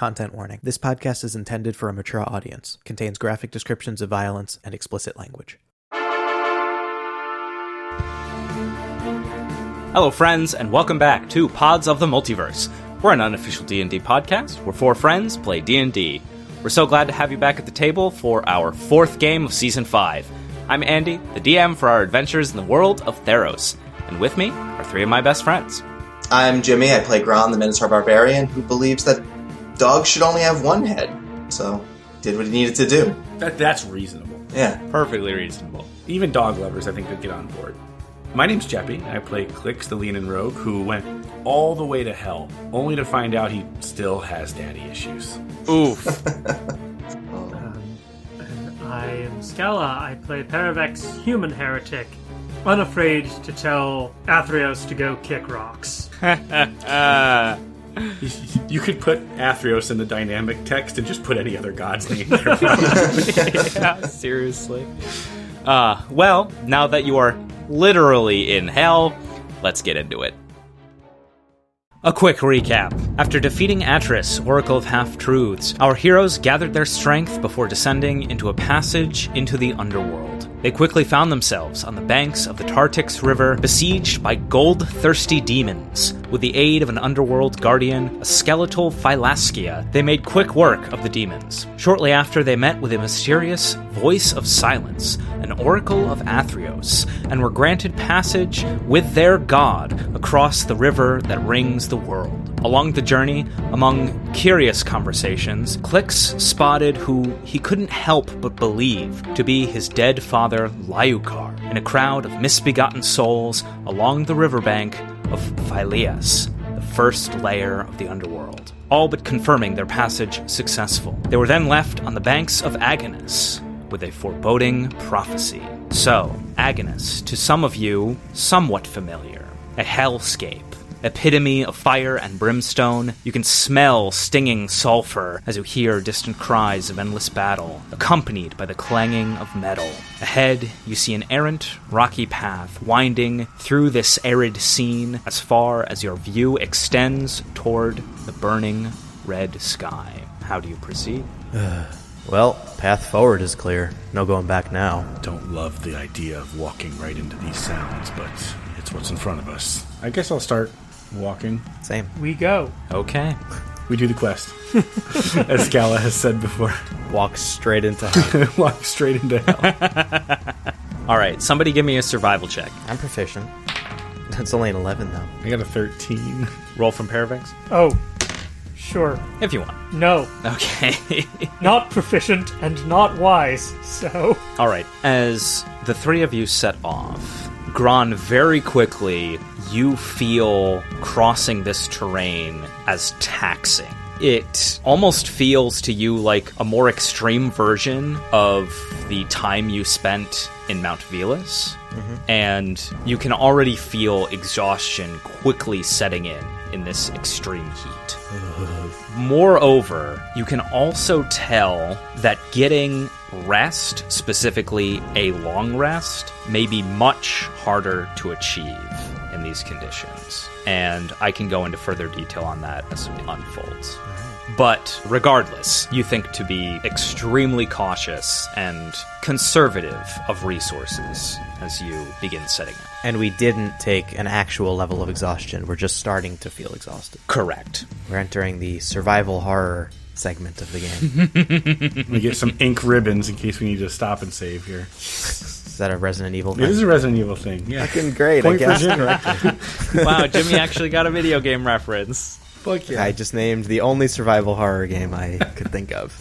Content warning. This podcast is intended for a mature audience. Contains graphic descriptions of violence and explicit language. Hello friends, and welcome back to Pods of the Multiverse. We're an unofficial D&D podcast where four friends play D&D. We're so glad to have you back at the table for our fourth game of Season 5. I'm Andy, the DM for our adventures in the world of Theros. And with me are three of my best friends. I'm Jimmy, I play Gron, the Minotaur Barbarian, who believes that dogs should only have one head. So, did what he needed to do. That's reasonable. Yeah. Perfectly reasonable. Even dog lovers, I think, could get on board. My name's Jeppy. I play Clix, the Leonin Rogue, who went all the way to hell, only to find out he still has daddy issues. Oof. And I am Scala. I play Paravex, human heretic, unafraid to tell Athreos to go kick rocks. You could put Athreos in the dynamic text and just put any other god's name there. Yeah, seriously. Well, now that you are literally in hell, let's get into it. A quick recap. After defeating Atris, Oracle of Half-Truths, our heroes gathered their strength before descending into a passage into the underworld. They quickly found themselves on the banks of the Tartix River, besieged by gold-thirsty demons. With the aid of an underworld guardian, a skeletal Phylaskia, they made quick work of the demons. Shortly after, they met with a mysterious voice of silence, an Oracle of Athreos, and were granted passage with their god across the river that rings the world. Along the journey, among curious conversations, Clix spotted who he couldn't help but believe to be his dead father, Lyukar, in a crowd of misbegotten souls along the riverbank of Phyleas, the first layer of the underworld, all but confirming their passage successful. They were then left on the banks of Agonis with a foreboding prophecy. So, Agonis, to some of you, somewhat familiar, a hellscape, epitome of fire and brimstone. You can smell stinging sulfur as you hear distant cries of endless battle, accompanied by the clanging of metal. Ahead, you see an errant, rocky path winding through this arid scene as far as your view extends toward the burning red sky. How do you proceed? Well, path forward is clear. No going back now. Don't love the idea of walking right into these sounds, but it's what's in front of us. I guess I'll start walking. Same. We go. Okay. We do the quest, as Scala has said before. Walk straight into hell. Walk straight into hell. All right, somebody give me a survival check. I'm proficient. It's only an 11, though. I got a 13. Roll from Paravex? Oh, sure. If you want. No. Okay. Not proficient and not wise, so... All right. As the three of you set off, Gron, very quickly, you feel crossing this terrain as taxing. It almost feels to you like a more extreme version of the time you spent in Mount Velas. Mm-hmm. And you can already feel exhaustion quickly setting in this extreme heat. Moreover, you can also tell that getting rest, specifically a long rest, may be much harder to achieve in these conditions. And I can go into further detail on that as it unfolds. But regardless, you think to be extremely cautious and conservative of resources as you begin setting out. And we didn't take an actual level of exhaustion. We're just starting to feel exhausted. Correct. We're entering the survival horror segment of the game. We get some ink ribbons in case we need to stop and save here. Is that a Resident Evil thing? It is a Resident Evil thing, yeah. Fucking great, Point I for guess. Jim. Wow, Jimmy actually got a video game reference. Fuck yeah. I just named the only survival horror game I could think of.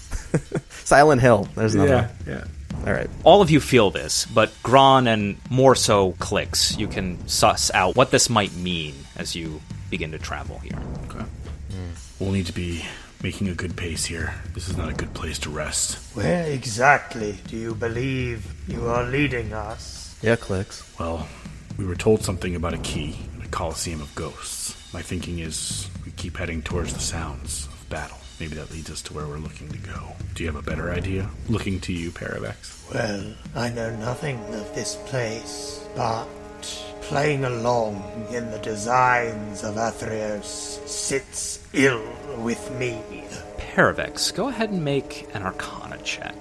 Silent Hill. There's another one. Yeah. All right. All of you feel this, but Gron and more so Clix, you can suss out what this might mean as you begin to travel here. Okay. We'll need to be making a good pace here. This is not a good place to rest. Where exactly do you believe you are leading us? Yeah, Clicks. Well, we were told something about a key in a Colosseum of Ghosts. My thinking is we keep heading towards the sounds of battle. Maybe that leads us to where we're looking to go. Do you have a better idea? Looking to you, Paravex. Well, I know nothing of this place, but playing along in the designs of Athreos sits ill with me. Paravex, go ahead and make an Arcana check.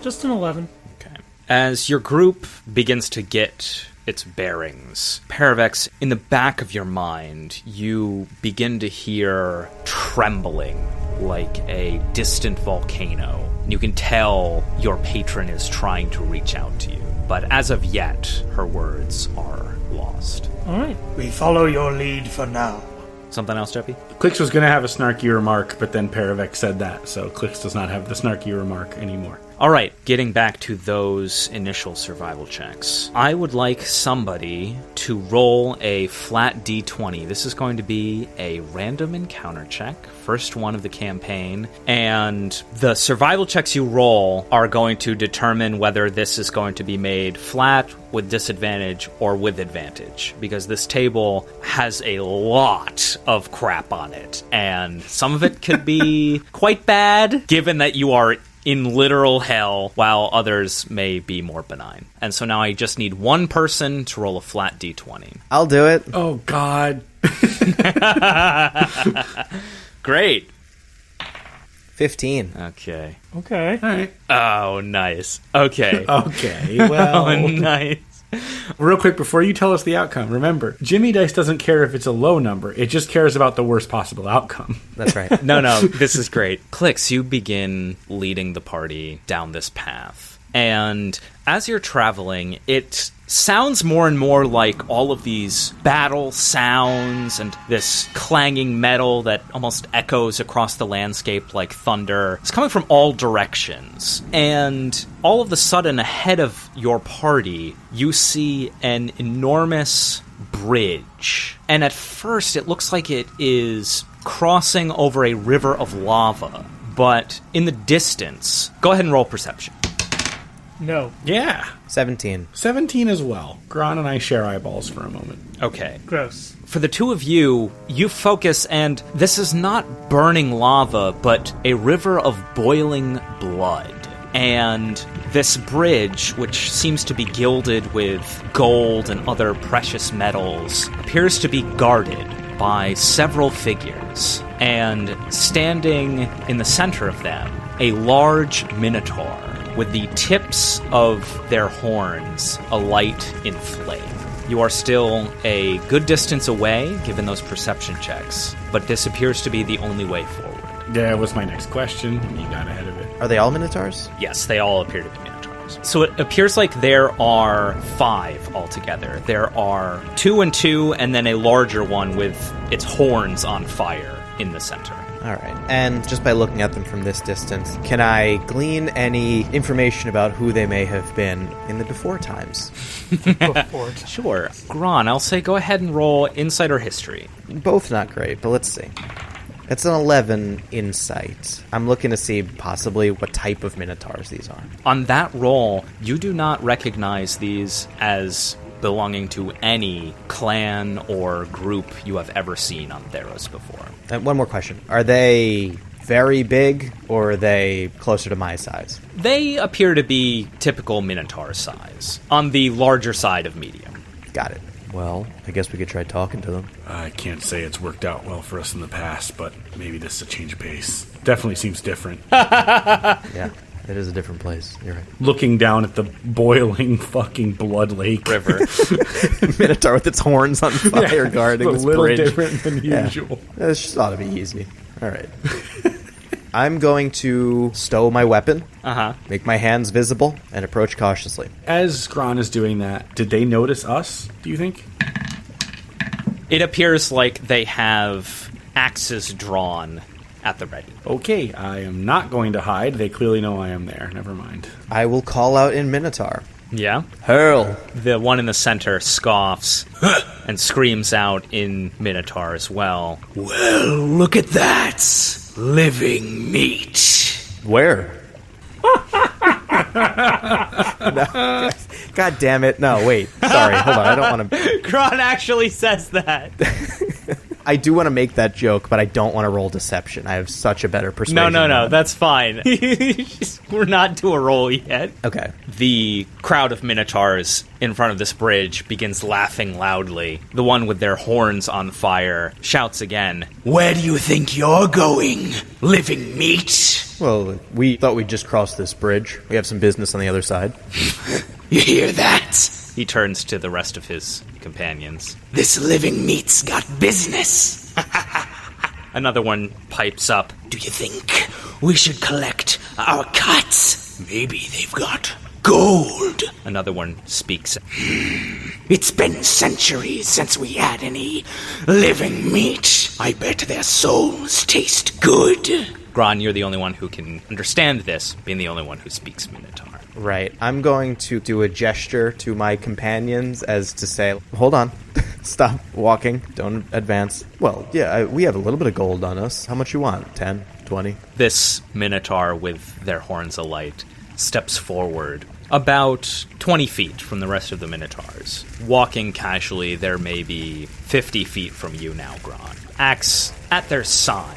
Just an 11. Okay. As your group begins to get its bearings, Paravex, in the back of your mind, you begin to hear trembling like a distant volcano. You can tell your patron is trying to reach out to you, but as of yet, her words are lost. All right. We follow your lead for now. Something else, Jeppy? Clix was going to have a snarky remark, but then Paravex said that, so Clix does not have the snarky remark anymore. All right, getting back to those initial survival checks. I would like somebody to roll a flat d20. This is going to be a random encounter check, first one of the campaign, and the survival checks you roll are going to determine whether this is going to be made flat, with disadvantage, or with advantage, because this table has a lot of crap on it, and some of it could be quite bad, given that you are in literal hell, while others may be more benign. And so now I just need one person to roll a flat d20. I'll do it. Oh, God. Great. 15. Okay. Okay. All right. Oh, nice. Okay. Okay, well... Oh, nice. Real quick, before you tell us the outcome, remember, Jimmy Dice doesn't care if it's a low number. It just cares about the worst possible outcome. That's right. No, this is great. Clix, you begin leading the party down this path. And as you're traveling, it sounds more and more like all of these battle sounds and this clanging metal that almost echoes across the landscape like thunder. It's coming from all directions. And all of a sudden, ahead of your party, you see an enormous bridge. And at first, it looks like it is crossing over a river of lava. But in the distance, go ahead and roll perception. No. Yeah. 17. 17 as well. Gron and I share eyeballs for a moment. Okay. Gross. For the two of you, you focus, and this is not burning lava, but a river of boiling blood. And this bridge, which seems to be gilded with gold and other precious metals, appears to be guarded by several figures. And standing in the center of them, a large minotaur with the tips of their horns alight in flame. You are still a good distance away, given those perception checks, but this appears to be the only way forward. Yeah, that was my next question, and you got ahead of it. Are they all Minotaurs? Yes, they all appear to be minotaurs. So it appears like there are 5 altogether. There are 2 and 2, and then a larger one with its horns on fire in the center. All right. And just by looking at them from this distance, can I glean any information about who they may have been in the before times? Before time. Sure. Gron, I'll say go ahead and roll Insight or History. Both not great, but let's see. It's an 11 insight. I'm looking to see possibly what type of Minotaurs these are. On that roll, you do not recognize these as belonging to any clan or group you have ever seen on Theros before. And one more question. Are they very big, or are they closer to my size? They appear to be typical Minotaur size, on the larger side of medium. Got it. Well, I guess we could try talking to them. I can't say it's worked out well for us in the past, but maybe this is a change of pace. Definitely seems different. Yeah, it is a different place. You're right. Looking down at the boiling fucking blood lake. River. Minotaur with its horns on fire guarding a this little bridge. different than usual. This just ought to be easy. All right. I'm going to stow my weapon, make my hands visible, and approach cautiously. As Gron is doing that, did they notice us, do you think? It appears like they have axes drawn at the ready. Okay, I am not going to hide. They clearly know I am there. Never mind. I will call out in Minotaur. Yeah? Hurl! The one in the center scoffs and screams out in Minotaur as well. Well, look at that! Living meat. Where? No. God damn it. No, wait. Sorry, hold on. I don't want to... Gron actually says that. I do want to make that joke, but I don't want to roll deception. I have such a better persuasion. No, that's fine. We're not to a roll yet. Okay. The crowd of minotaurs in front of this bridge begins laughing loudly. The one with their horns on fire shouts again, "Where do you think you're going, living meat?" Well, we thought we'd just cross this bridge. We have some business on the other side. You hear that? He turns to the rest of his companions. This living meat's got business. Another one pipes up. Do you think we should collect our cuts? Maybe they've got gold. Another one speaks. It's been centuries since we had any living meat. I bet their souls taste good. Gron, you're the only one who can understand this, being the only one who speaks Minotaur. Right. I'm going to do a gesture to my companions as to say, hold on, stop walking, don't advance. Well, yeah, we have a little bit of gold on us. How much you want? 10, 20? This Minotaur with their horns alight steps forward about 20 feet from the rest of the Minotaurs. Walking casually, they're maybe 50 feet from you now, Gron. Axe at their side.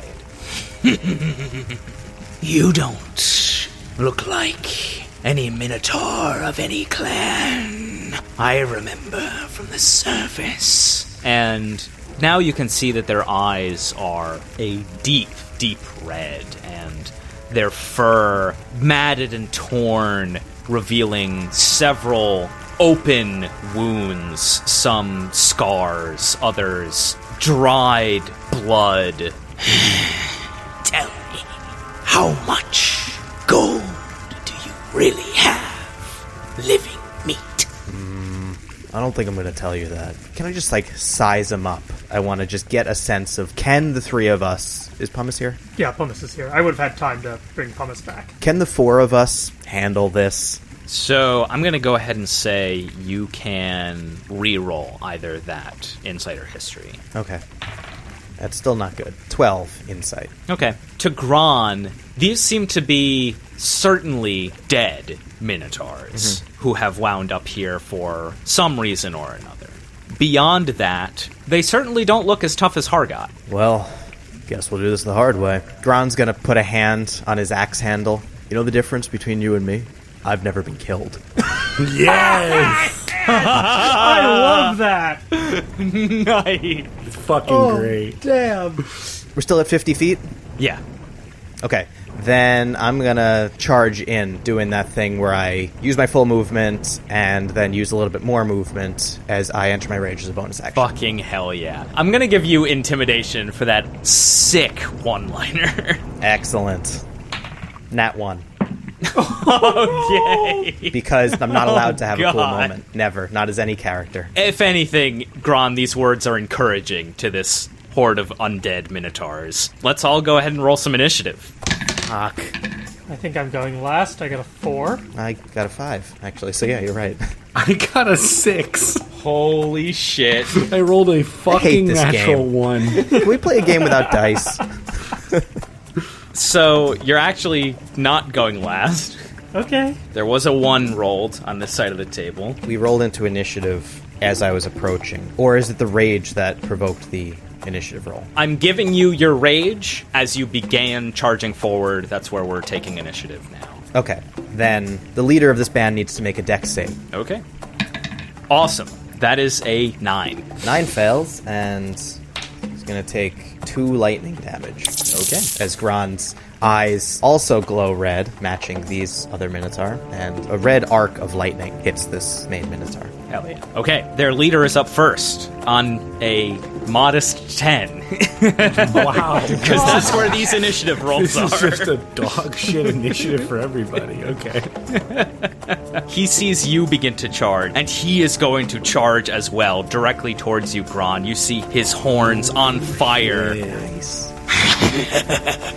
You don't look like any Minotaur of any clan I remember from the surface. And now you can see that their eyes are a deep, deep red, and their fur matted and torn, revealing several open wounds, some scars, others dried blood. Tell me, how much gold do you really have, living meat? I don't think I'm going to tell you that. Can I just, size them up? I want to just get a sense of, can the three of us... Is Pumice here? Yeah, Pumice is here. I would have had time to bring Pumice back. Can the four of us handle this? So I'm going to go ahead and say you can re-roll either that, insight or history. Okay. That's still not good. 12 insight. Okay. To Gron, these seem to be certainly dead Minotaurs who have wound up here for some reason or another. Beyond that, they certainly don't look as tough as Hargot. Well, guess we'll do this the hard way. Gron's gonna put a hand on his axe handle. You know the difference between you and me? I've never been killed. Yes! I love that! Nice. It's fucking great. Damn. We're still at 50 feet? Yeah. Okay. Then I'm gonna charge in, doing that thing where I use my full movement and then use a little bit more movement as I enter my rage as a bonus action. Fucking hell yeah. I'm gonna give you intimidation for that sick one-liner. Excellent. Nat 1. Okay. Because I'm not allowed to have a cool God. moment. Never. Not as any character. If anything, Gron, these words are encouraging to this horde of undead Minotaurs. Let's all go ahead and roll some initiative. Fuck. I think I'm going last. I got a 4. I got a 5, actually. So yeah, you're right. I got a 6. Holy shit. I rolled a fucking this natural game. 1. Can we play a game without dice? So, you're actually not going last. Okay. There was a 1 rolled on this side of the table. We rolled into initiative as I was approaching. Or is it the rage that provoked the initiative roll? I'm giving you your rage as you began charging forward. That's where we're taking initiative now. Okay. Then the leader of this band needs to make a dex save. Okay. Awesome. That is a 9. 9 fails, and he's going to take 2 lightning damage. Okay. As Gron's eyes also glow red, matching these other Minotaur, and a red arc of lightning hits this main Minotaur. Hell yeah. Okay, their leader is up first on a modest 10. Wow. Because that's where these initiative rolls This are. is just a dog shit initiative for everybody. Okay. He sees you begin to charge, and he is going to charge as well, directly towards you, Gron. You see his horns on fire. Nice.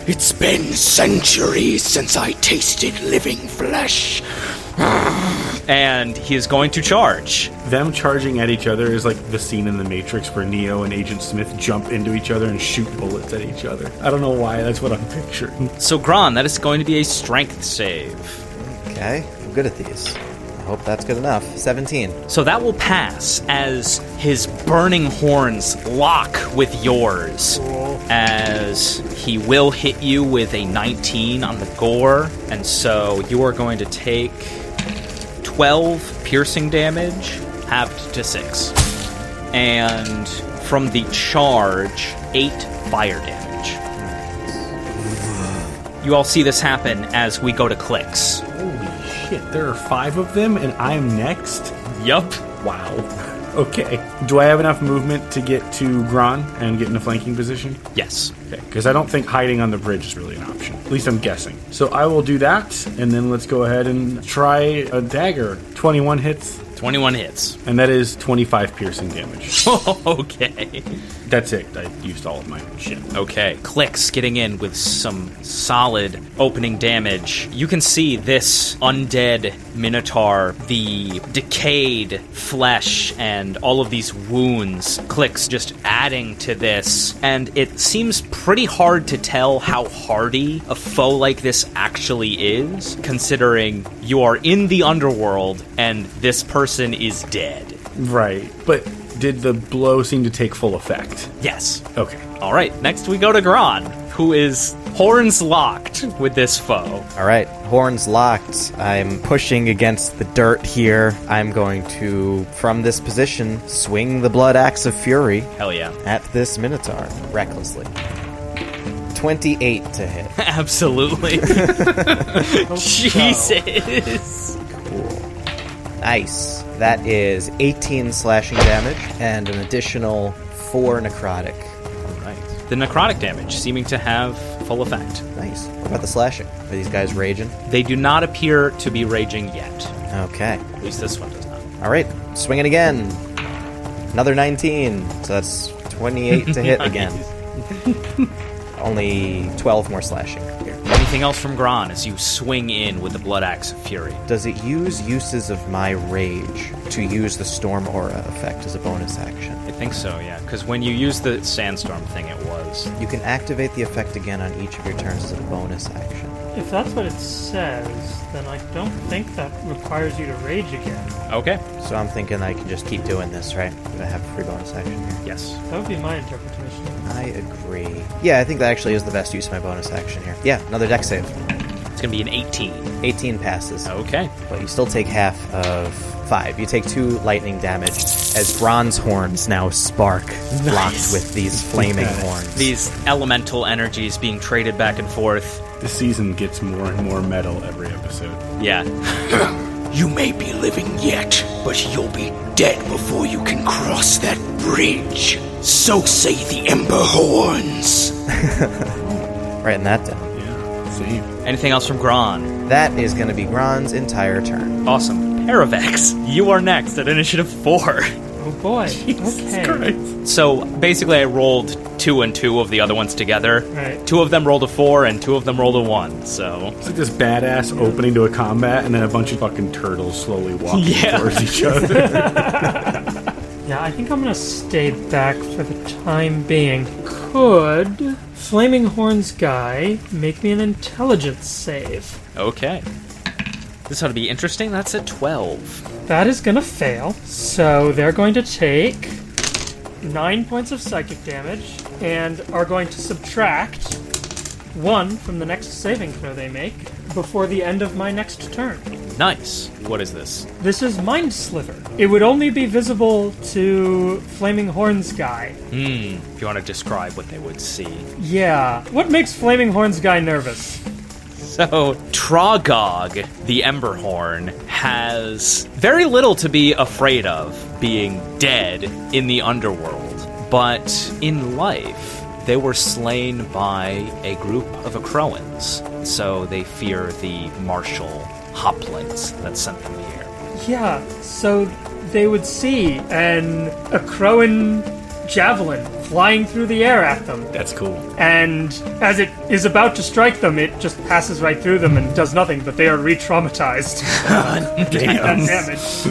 It's been centuries since I tasted living flesh. And he is going to charge. Them charging at each other is like the scene in The Matrix where Neo and Agent Smith jump into each other and shoot bullets at each other. I don't know why, that's what I'm picturing. So, Gron, that is going to be a strength save. Okay. I'm good at these. hope that's good enough. 17. So that will pass as his burning horns lock with yours. As he will hit you with a 19 on the gore. And so you are going to take 12 piercing damage, halved to 6. And from the charge, 8 fire damage. You all see this happen as we go to clicks. Holy shit, there are 5 of them and I'm next? Yup. Wow. Okay. Do I have enough movement to get to Gron and get in a flanking position? Yes. Okay, because I don't think hiding on the bridge is really an option. At least I'm guessing. So I will do that, and then let's go ahead and try a dagger. 21 hits. 21 hits. And that is 25 piercing damage. Okay. That's it. I used all of my shit. Okay. Clicks getting in with some solid opening damage. You can see this undead minotaur, the decayed flesh and all of these wounds. Clicks just adding to this. And it seems pretty hard to tell how hardy a foe like this actually is, considering you are in the underworld and this person is dead. Right. But did the blow seem to take full effect? Yes. Okay. All right, next we go to Gron, who is horns locked with this foe. All right, horns locked. I'm pushing against the dirt here. I'm going to, from this position, swing the Blood Axe of Fury Hell yeah. at this Minotaur, recklessly. 28 to hit. Absolutely. Jesus. Cool. Nice. That is 18 slashing damage and an additional 4 necrotic. All right. The necrotic damage seeming to have full effect. Nice. What about the slashing? Are these guys raging? They do not appear to be raging yet. Okay. At least this one does not. All right. Swinging again. Another 19. So that's 28 to hit again. Only 12 more slashing here. Anything else from Gron as you swing in with the Blood Axe of Fury? Does it use uses of my rage to use the Storm Aura effect as a bonus action? I think so, yeah. Because when you use the Sandstorm thing, it was. You can activate the effect again on each of your turns as a bonus action. If that's what it says, then I don't think that requires you to rage again. Okay. So I'm thinking I can just keep doing this, right? I have a free bonus action here. Yes. That would be my interpretation. I agree. Yeah, I think that actually is the best use of my bonus action here. Yeah, another dex save. It's going to be an 18. 18 passes. Okay. But you still take half of 5. You take 2 lightning damage as bronze horns now spark, locked with these flaming horns. These elemental energies being traded back and forth. This season gets more and more metal every episode. Yeah. You may be living yet, but you'll be dead before you can cross that bridge. So say the Ember Horns. Writing that down. Yeah, same. Anything else from Gron? That is going to be Gron's entire turn. Awesome. Paravex, you are next at initiative 4. Oh boy. Okay. So basically I rolled 2 and 2 of the other ones together. Right. 2 of them rolled a 4 and 2 of them rolled a 1, so... It's like this badass opening to a combat, and then a bunch of fucking turtles slowly walking towards each other. Yeah, I think I'm gonna stay back for the time being. Could Flaming Horns guy make me an intelligence save? Okay. This ought to be interesting. That's a 12. That is gonna fail. So they're going to take 9 points of psychic damage and are going to subtract 1 from the next saving throw they make before the end of my next turn. Nice. What is this? This is Mind Sliver. It would only be visible to Flaming Horns guy. If you want to describe what they would see. Yeah. What makes Flaming Horns guy nervous? So, Trogog, the Emberhorn, has very little to be afraid of being dead in the underworld. But in life, they were slain by a group of Akroans. So they fear the martial hoplings that sent them here. Yeah, so they would see an Akroan javelin flying through the air at them. That's cool. And as it is about to strike them, it just passes right through them and does nothing, but they are re-traumatized. Take that damage.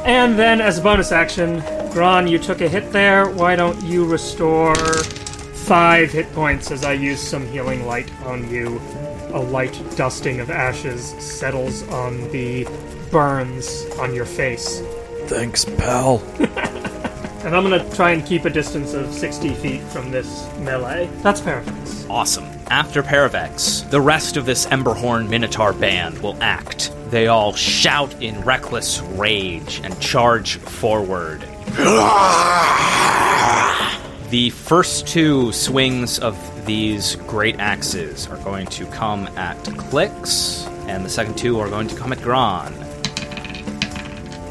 And then, as a bonus action, Gron, you took a hit there. Why don't you restore 5 hit points as I use some healing light on you? A light dusting of ashes settles on the burns on your face. Thanks, pal. And I'm gonna try and keep a distance of 60 feet from this melee. That's Parafix. Awesome. After Paravex, the rest of this Emberhorn Minotaur band will act. They all shout in reckless rage and charge forward. The first two swings of these great axes are going to come at Clix, and the second two are going to come at Gron.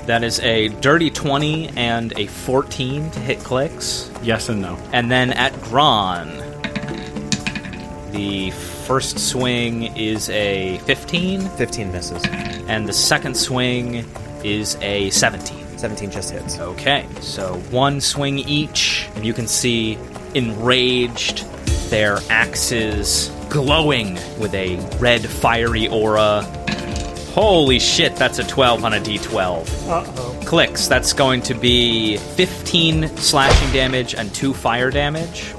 That is a dirty 20 and a 14 to hit Clix. Yes and no. And then at Gron, the first swing is a 15. 15 misses. And the second swing is a 17. 17 just hits. Okay, so one swing each, and you can see enraged, their axes glowing with a red fiery aura. Holy shit, that's a 12 on a d12. Uh-oh. Clicks, that's going to be 15 slashing damage and 2 fire damage.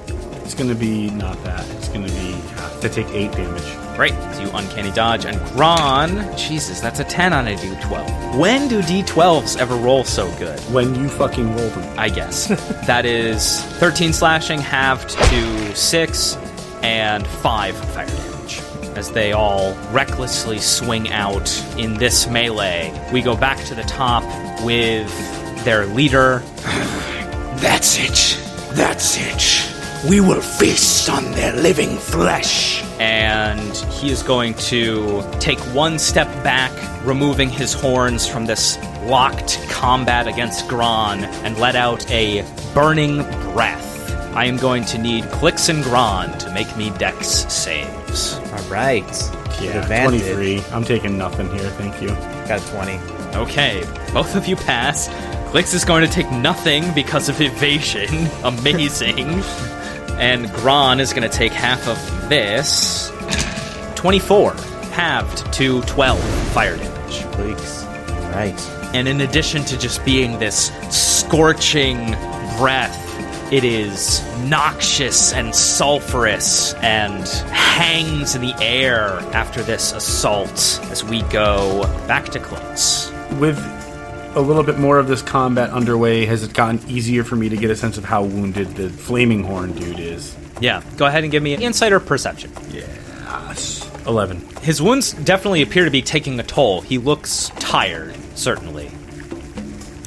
It's going to be not that. It's going to be to take 8 damage. Great, so you uncanny dodge. And Gron, Jesus, that's a 10 on a d12. When do d12s ever roll so good? When you fucking roll them. I guess. That is 13 slashing, halved to 6, and 5 fire damage. As they all recklessly swing out in this melee, we go back to the top with their leader. That's it. That's it. We will feast on their living flesh. And he is going to take one step back, removing his horns from this locked combat against Gron, and let out a burning breath. I am going to need Clix and Gron to make me dex saves. All right. Yeah, Advantage. 23. I'm taking nothing here, thank you. Got a 20. Okay, both of you pass. Clix is going to take nothing because of evasion. Amazing. And Gron is going to take half of this. 24, halved to 12 fire damage. Please. All right. And in addition to just being this scorching breath, it is noxious and sulfurous and hangs in the air after this assault as we go back to Clix. With a little bit more of this combat underway, has it gotten easier for me to get a sense of how wounded the Flaming Horn dude is? Yeah, go ahead and give me an insight or perception. Yes. 11. His wounds definitely appear to be taking a toll. He looks tired, certainly.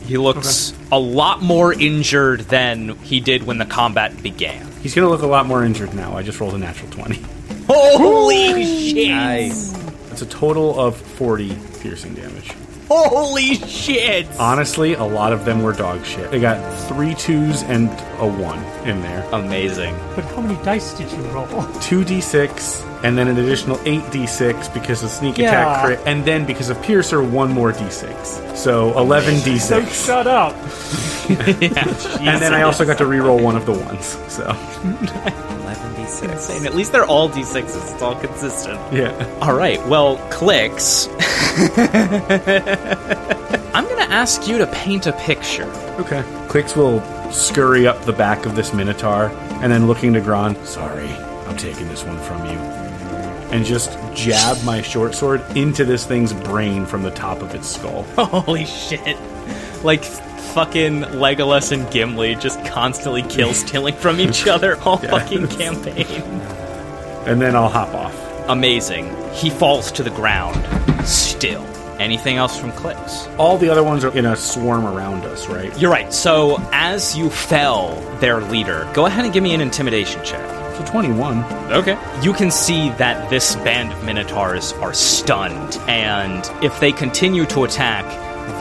He looks a lot more injured than he did when the combat began. He's going to look a lot more injured now. I just rolled a natural 20. Holy shit! Nice. That's a total of 40 piercing damage. Holy shit! Honestly, a lot of them were dog shit. They got 3 2s and a 1 in there. Amazing. But how many dice did you roll? 2d6, and then an additional 8d6 because of sneak Yeah. attack crit, and then because of Piercer, 1 more d6. So 11d6. So shut up. And then I also got to reroll one of the ones. So 11d6. Insane. At least they're all d6s. It's all consistent. yeah. All right. Well, Clix. I'm going to ask you to paint a picture. Okay. Clicks will scurry up the back of this Minotaur, and then looking to Gron, sorry, I'm taking this one from you. And just jab my short sword into this thing's brain from the top of its skull. Holy shit. Like fucking Legolas and Gimli just constantly stealing from each other all fucking campaign. And then I'll hop off. Amazing. He falls to the ground. Still. Anything else from Clix? All the other ones are in a swarm around us, right? You're right. So, as you fell their leader, go ahead and give me an intimidation check. So 21. Okay. You can see that this band of Minotaurs are stunned, and if they continue to attack,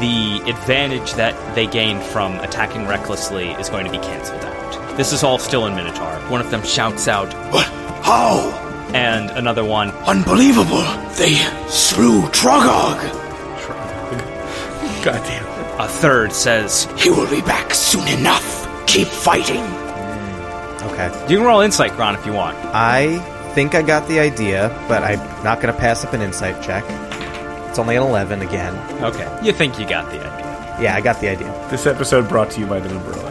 the advantage that they gain from attacking recklessly is going to be cancelled out. This is all still in Minotaur. One of them shouts out, What? How? and another one, Unbelievable! They slew Trogog! Goddamn. a third says, He will be back soon enough. Keep fighting. Okay. you can roll insight, Gron, if you want. I think I got the idea, but I'm not going to pass up an insight check. It's only an 11 again. Okay. You think you got the idea. Yeah, I got the idea. This episode brought to you by the number 11.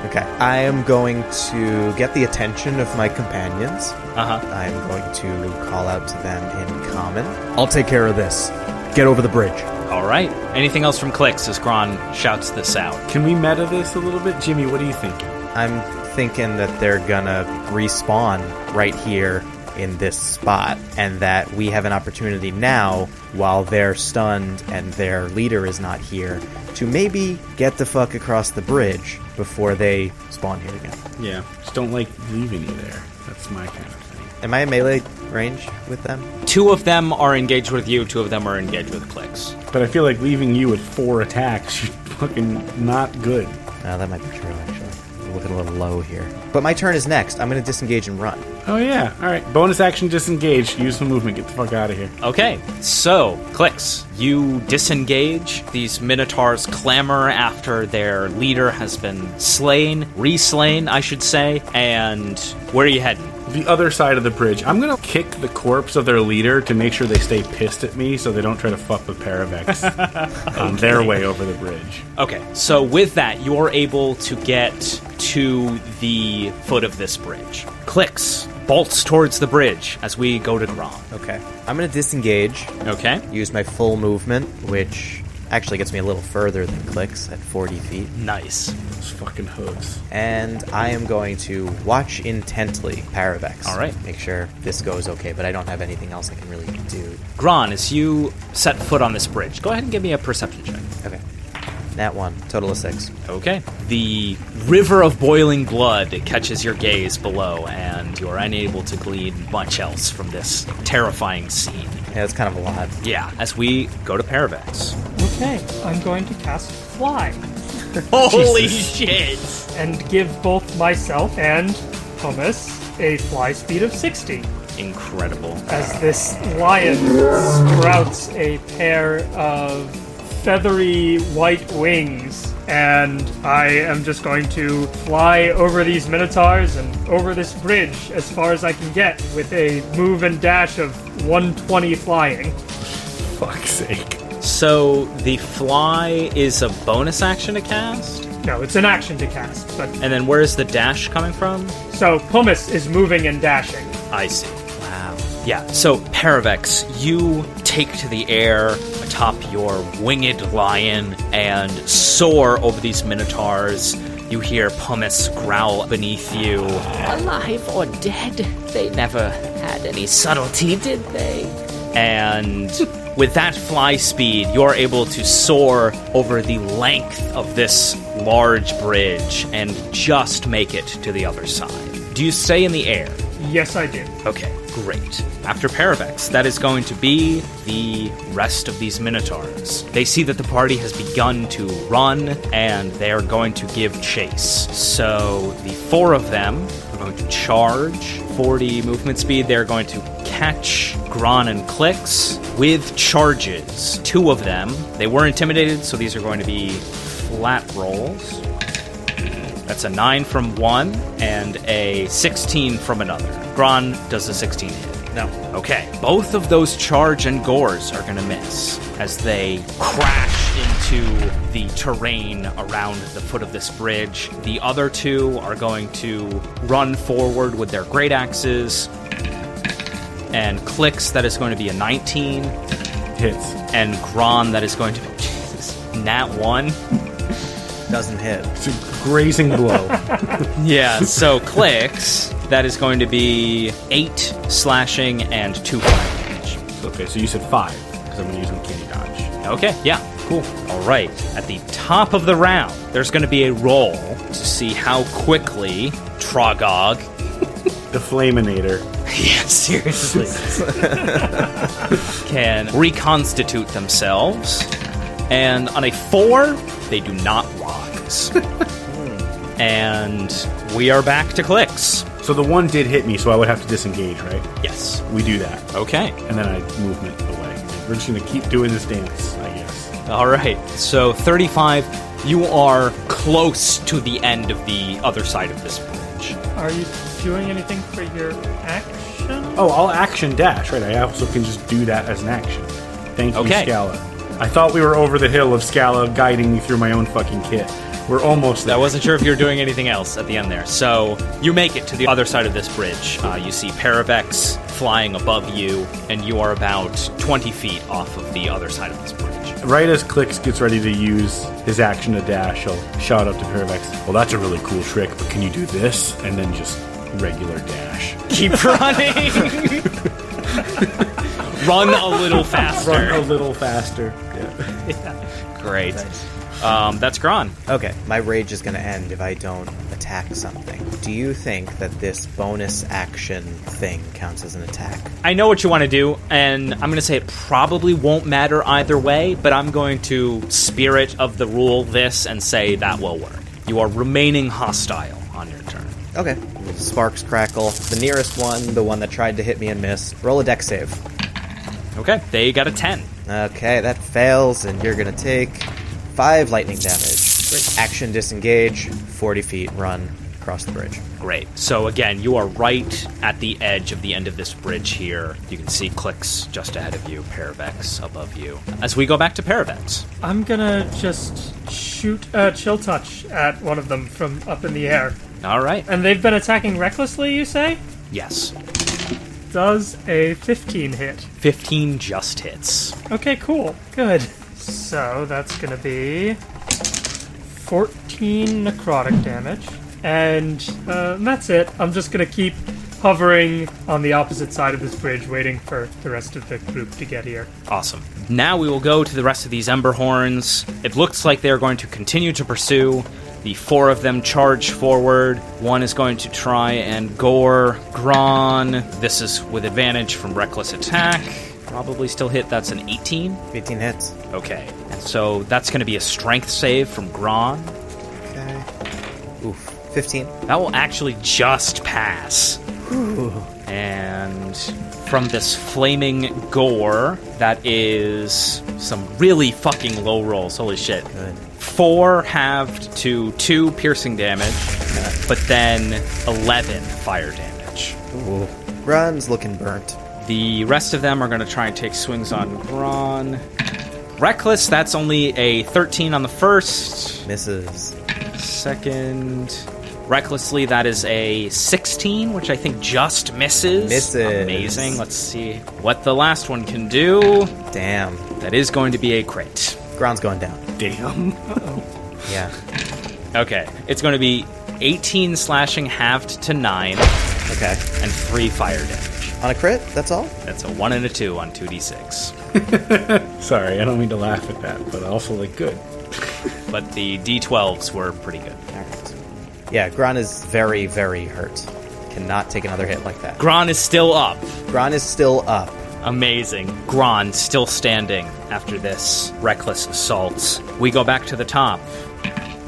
Okay. I am going to get the attention of my companions. Uh-huh. I'm going to call out to them in common. I'll take care of this. get over the bridge. All right. Anything else from Clicks as Gron shouts this out? Can we meta this a little bit? Jimmy, what are you thinking? I'm thinking that they're gonna respawn right here in this spot, and that we have an opportunity now, while they're stunned and their leader is not here, to maybe get the fuck across the bridge before they spawn here again. Yeah, just don't like leaving you there. That's my kind of thing. Am I in melee range with them? 2 of them are engaged with you, 2 of them are engaged with Clicks. But I feel like leaving you with 4 attacks, you're fucking not good. That might be true, actually. I'm looking a little low here. But my turn is next. I'm going to disengage and run. Oh yeah, alright. Bonus action disengage, use some movement, get the fuck out of here. Okay, so, Clicks, you disengage. These Minotaurs clamor after their leader has been slain, re-slain, I should say, and where are you heading? The other side of the bridge. I'm gonna kick the corpse of their leader to make sure they stay pissed at me so they don't try to fuck with Paravex on their way over the bridge. Okay, so with that, you're able to get to the foot of this bridge. Clicks bolts towards the bridge as we go to Grom. Okay. I'm going to disengage. Okay. Use my full movement, which actually gets me a little further than Clicks at 40 feet. Nice. Those fucking hooves. And I am going to watch intently Paravex. All right. Make sure this goes okay, but I don't have anything else I can really do. Gron, as you set foot on this bridge, go ahead and give me a perception check. Okay. Nat 1. Total of 6. Okay. The river of boiling blood catches your gaze below, and you're unable to glean much else from this terrifying scene. Yeah, that's kind of a lot. Yeah, as we go to Paravex. Okay, I'm going to cast Fly Holy shit! and give both myself and Pumice a fly speed of 60. Incredible. As this lion sprouts a pair of feathery white wings, and I am just going to fly over these minotaurs and over this bridge as far as I can get with a move and dash of 120 flying. Fuck's sake. So the fly is a bonus action to cast? No, it's an action to cast, but And then where is the dash coming from? so Pumice is moving and dashing. I see. Wow. Yeah, so Paravex, you take to the air atop your winged lion and soar over these minotaurs. You hear Pumice growl beneath you. Alive or dead? They never had any subtlety, did they? And with that fly speed, you're able to soar over the length of this large bridge and just make it to the other side. Do you stay in the air? Yes, I do. Okay, great. After Paravex, that is going to be the rest of these Minotaurs. They see that the party has begun to run, and they're going to give chase. So the 4 of them are going to charge. 40 movement speed, they're going to catch Gron and Clicks with charges. 2 of them, they were intimidated, so these are going to be flat rolls. That's a 9 from one and a 16 from another. Gron does a 16 hit. No. Okay. Both of those charge and gores are going to miss as they crash into the terrain around the foot of this bridge. The other 2 are going to run forward with their great axes. And Clicks, that is going to be a 19. Hits. And Gron, that is going to be... Jesus. Nat 1. Doesn't hit. It's a grazing blow. Yeah, so Clicks, that is going to be 8 slashing and 2 fire damage. Okay, so you said 5, because I'm going to use Uncanny Dodge. Okay, yeah, cool. All right, at the top of the round, there's going to be a roll to see how quickly Trogog... The Flaminator. Yeah, seriously. can reconstitute themselves. And on a 4, they do not rise. And we are back to Clicks. So the 1 did hit me, so I would have to disengage, right? Yes. We do that. Okay. And then I movement away. We're just going to keep doing this dance, I guess. All right. So 35, you are close to the end of the other side of this bridge. Are you doing anything for your action? Oh, I'll action dash, right? I also can just do that as an action. Thank you, Okay. Scala. I thought we were over the hill of Scala guiding me through my own fucking kit. We're almost there. I wasn't sure if you were doing anything else at the end there. So you make it to the other side of this bridge. You see Paravex flying above you, and you are about 20 feet off of the other side of this bridge. Right as Clicks gets ready to use his action to dash, he'll shout up to Paravex, well, that's a really cool trick, but can you do this? And then just regular dash. Keep running! Run a little faster. Run a little faster. Yeah. Great. That's Gron. Okay, my rage is going to end if I don't attack something. Do you think that this bonus action thing counts as an attack? I know what you want to do, and I'm going to say it probably won't matter either way, but I'm going to spirit of the rule this and say that will work. You are remaining hostile on your turn. Okay. Sparks crackle. The nearest one, the one that tried to hit me and missed. Roll a dex save. Okay, they got a 10. Okay, that fails, and you're going to take 5 lightning damage. Great. Action disengage, 40 feet, run across the bridge. Great. So again, you are right at the edge of the end of this bridge here. You can see Clicks just ahead of you, Paravex above you. As we go back to Paravex. I'm gonna just shoot a chill touch at one of them from up in the air. All right. And they've been attacking recklessly, you say? Yes. Does a 15 hit? 15 just hits. Okay, cool. Good. So that's going to be 14 necrotic damage. And that's it. I'm just going to keep hovering on the opposite side of this bridge, waiting for the rest of the group to get here. Awesome. Now we will go to the rest of these Ember Horns. It looks like they're going to continue to pursue. The 4 of them charge forward. One is going to try and gore Gron. This is with advantage from reckless attack. Probably still hit. That's an 18. 18 hits. Okay. And so that's going to be a strength save from Gron. Okay. Oof. 15. That will actually just pass. Ooh. And from this flaming gore, that is some really fucking low rolls. Holy shit. Good. 4 halved to 2 piercing damage, but then 11 fire damage. Ooh. Grun's looking burnt. The rest of them are going to try and take swings on Gron. Reckless, that's only a 13 on the first. Misses. Second. Recklessly, that is a 16, which I think just misses. Misses. Amazing. Let's see what the last one can do. Damn. That is going to be a crit. Gron's going down. Damn. Yeah. Okay. It's going to be 18 slashing halved to 9. Okay. And 3 fire damage. On a crit? That's all? That's a 1 and a 2 on 2d6. Sorry, I don't mean to laugh at that, but also, like, good. But the d12s were pretty good. All right. Yeah, Gron is very, very hurt. Cannot take another hit like that. Gron is still up. Gron is still up. Amazing. Gron still standing after this reckless assault. We go back to the top.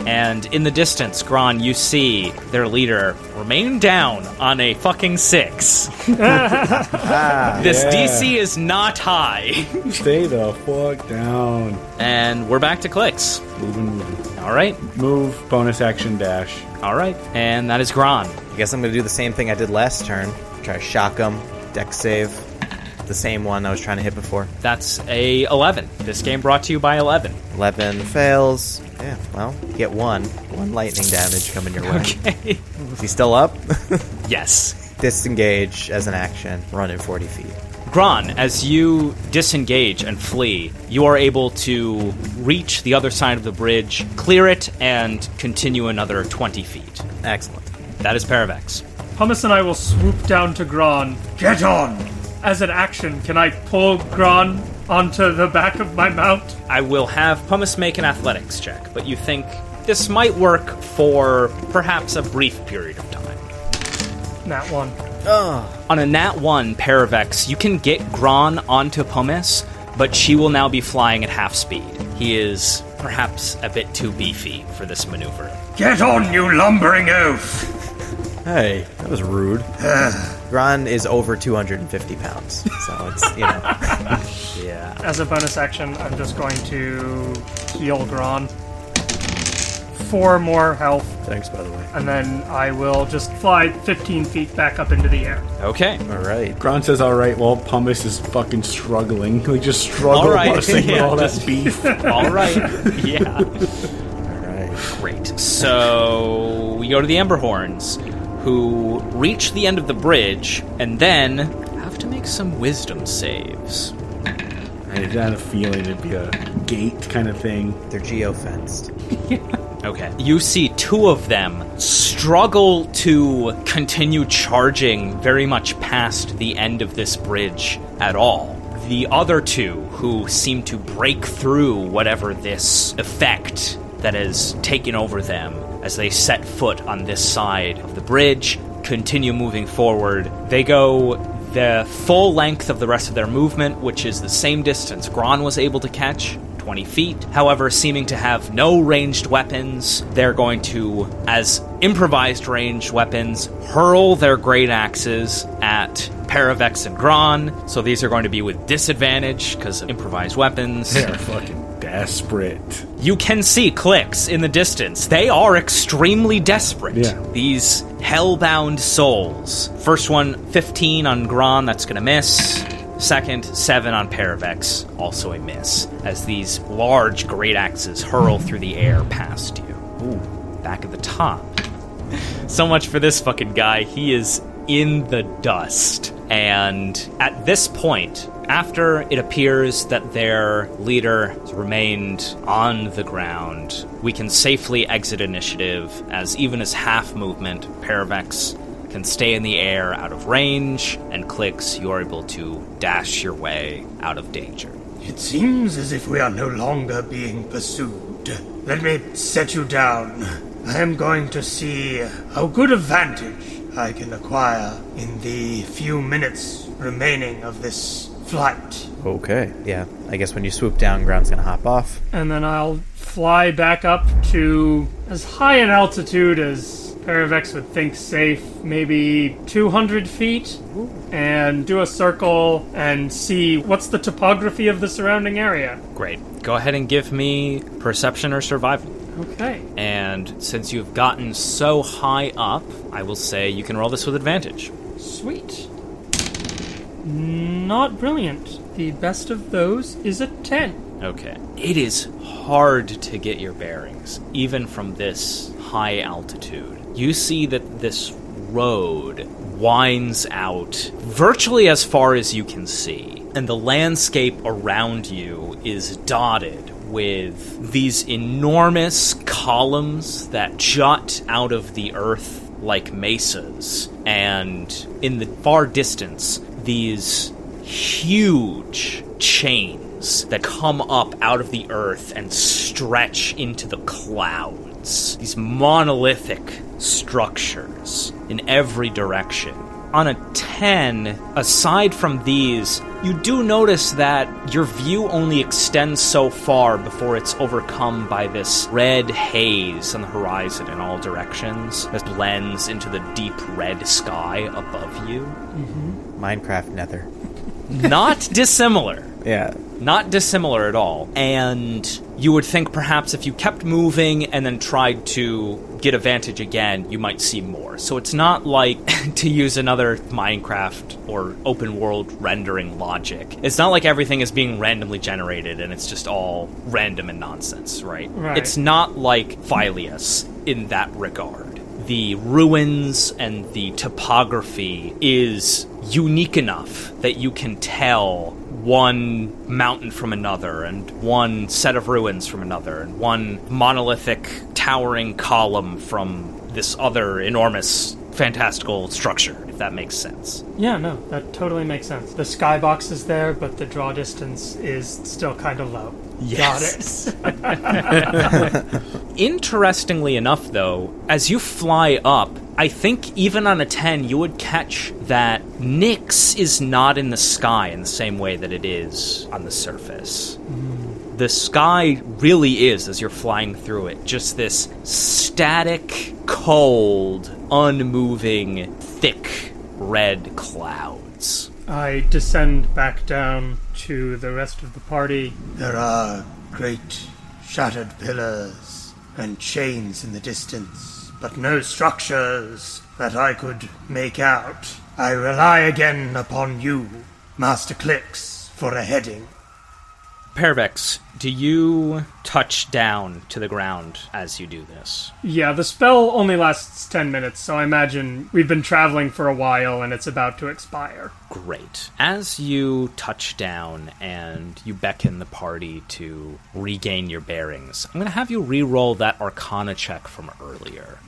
And in the distance, Gron, you see their leader remain down on a fucking 6. This DC is not high. Stay the fuck down. And we're back to Clicks. Moving. All right. Move, bonus action, dash. All right. And that is Gron. I guess I'm going to do the same thing I did last turn. Try to shock him. Dex save. The same one I was trying to hit before. That's a 11. This game brought to you by 11. 11 fails. Yeah, well, you get 1 lightning damage coming your way. Okay. Is he still up? Yes. Disengage as an action. Run at 40 feet. Gron, as you disengage and flee, you are able to reach the other side of the bridge, clear it, and continue another 20 feet. Excellent. That is Paravex. Pumice and I will swoop down to Gron. Get on! As an action, can I pull Gron onto the back of my mount? I will have Pumice make an athletics check, but you think this might work for perhaps a brief period of time. Nat 1. On a Nat 1, Paravex, you can get Gron onto Pumice, but she will now be flying at half speed. He is perhaps a bit too beefy for this maneuver. Get on, you lumbering oaf! Hey, that was rude. Gron is over 250 pounds, so it's, you know. Yeah. As a bonus action, I'm just going to heal Gron. 4 more health, Thanks, by the way. and then I will just fly 15 feet back up into the air. Okay. All right. Gron says, all right, well, Pumice is fucking struggling. Like, just struggle All right, with yeah, all that just- beef. All right. Yeah. All right. Great. So we go to the Emberhorns, who reach the end of the bridge and then have to make some wisdom saves. I had a feeling it'd be a gate kind of thing. They're geo-fenced. Okay. You see two of them struggle to continue charging very much past the end of this bridge at all. The other two, who seem to break through whatever this effect that has taken over them as they set foot on this side of the bridge, continue moving forward. They go the full length of the rest of their movement, which is the same distance Gron was able to catch, 20 feet. However, seeming to have no ranged weapons, they're going to, as improvised ranged weapons, hurl their great axes at Paravex and Gron. So these are going to be with disadvantage because of improvised weapons. They're fucking desperate. You can see clicks in the distance. They are extremely desperate. Yeah. These hellbound souls. First one, 15 on Gron, that's going to miss. Second, 7 on Paravex, also a miss, as these large great axes hurl through the air past you. Ooh, back at the top. So much for this fucking guy. He is in the dust. And at this point, after it appears that their leader has remained on the ground, we can safely exit initiative, as even as half movement, Paravex can stay in the air out of range, and Clicks, you are able to dash your way out of danger. It seems as if we are no longer being pursued. Let me set you down. I am going to see how good a vantage I can acquire in the few minutes remaining of this flight. Okay, yeah. I guess when you swoop down, Gron's gonna hop off. And then I'll fly back up to as high an altitude as Paravex would think safe, maybe 200 feet, and do a circle and see what's the topography of the surrounding area. Great. Go ahead and give me perception or survival. Okay. And since you've gotten so high up, I will say you can roll this with advantage. Sweet. Not brilliant. The best of those is a 10. Okay. It is hard to get your bearings, even from this high altitude. You see that this road winds out virtually as far as you can see, and the landscape around you is dotted with these enormous columns that jut out of the earth like mesas, and in the far distance, these huge chains that come up out of the earth and stretch into the clouds. These monolithic structures in every direction. On a 10, aside from these, you do notice that your view only extends so far before it's overcome by this red haze on the horizon in all directions that blends into the deep red sky above you. Mm-hmm. Minecraft Nether. Not dissimilar. Yeah. Not dissimilar at all. And you would think perhaps if you kept moving and then tried to get advantage again, you might see more. So it's not like, to use another Minecraft or open world rendering logic, it's not like everything is being randomly generated and it's just all random and nonsense, right? It's not like Phileas in that regard. The ruins and the topography is unique enough that you can tell one mountain from another, and one set of ruins from another, and one monolithic towering column from this other enormous fantastical structure, if that makes sense. Yeah, no, that totally makes sense. The skybox is there, but the draw distance is still kind of low. Yes. Got it. Interestingly enough, though, as you fly up, I think even on a 10, you would catch that Nyx is not in the sky in the same way that it is on the surface. The sky really is, as you're flying through it, just this static, cold, unmoving, thick red clouds. I descend back down to the rest of the party. There are great shattered pillars and chains in the distance, but no structures that I could make out. I rely again upon you, Master Clicks, for a heading. Pervex, do you touch down to the ground as you do this? Yeah, the spell only lasts 10 minutes, so I imagine we've been traveling for a while and it's about to expire. Great. As you touch down and you beckon the party to regain your bearings, I'm going to have you re-roll that Arcana check from earlier.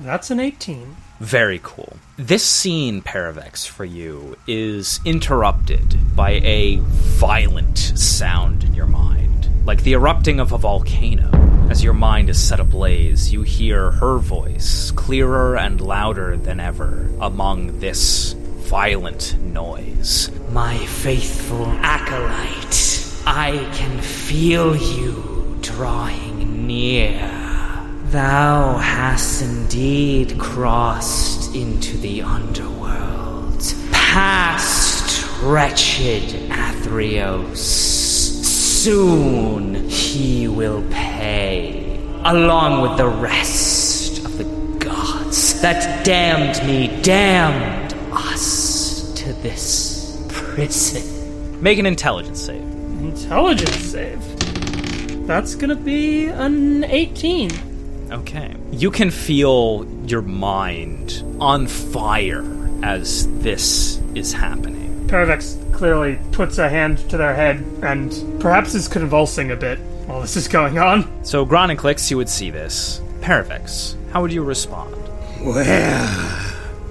That's an 18. Very cool. This scene, Paravex, for you is interrupted by a violent sound in your mind, like the erupting of a volcano. As your mind is set ablaze, you hear her voice, clearer and louder than ever, among this violent noise. My faithful acolyte, I can feel you drawing near. Thou hast indeed crossed into the underworld, past wretched Athreos. Soon he will pay, along with the rest of the gods that damned us to this prison. Make an intelligence save. Intelligence save. That's gonna be an 18. Okay. You can feel your mind on fire as this is happening. Paravex clearly puts a hand to their head and perhaps is convulsing a bit while this is going on. So, Gron and Clix, you would see this. Paravex, how would you respond? Where?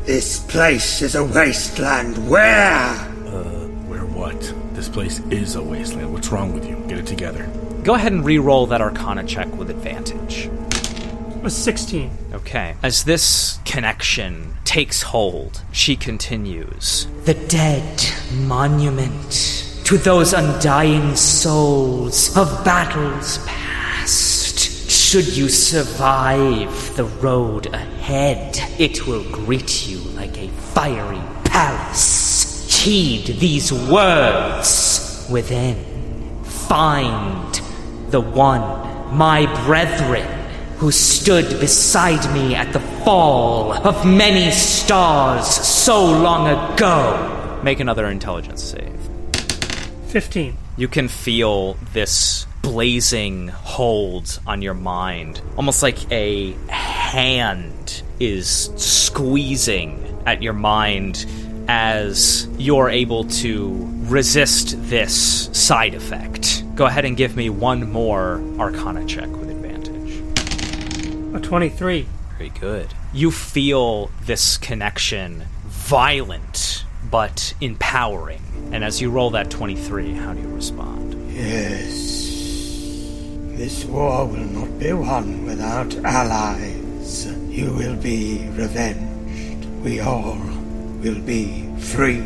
This place is a wasteland. Where? Where what? This place is a wasteland. What's wrong with you? Get it together. Go ahead and re-roll that Arcana check with advantage. A 16. Okay. As this connection takes hold, she continues. The dead monument to those undying souls of battles past. Should you survive the road ahead, it will greet you like a fiery palace. Heed these words within. Find the one, my brethren, who stood beside me at the fall of many stars so long ago. Make another intelligence save. 15. You can feel this blazing hold on your mind, almost like a hand is squeezing at your mind as you're able to resist this side effect. Go ahead and give me one more Arcana check with advantage. A 23. Very good. You feel this connection violent but empowering. And as you roll that 23, how do you respond? Yes. This war will not be won without allies. You will be revenged. We all will be free.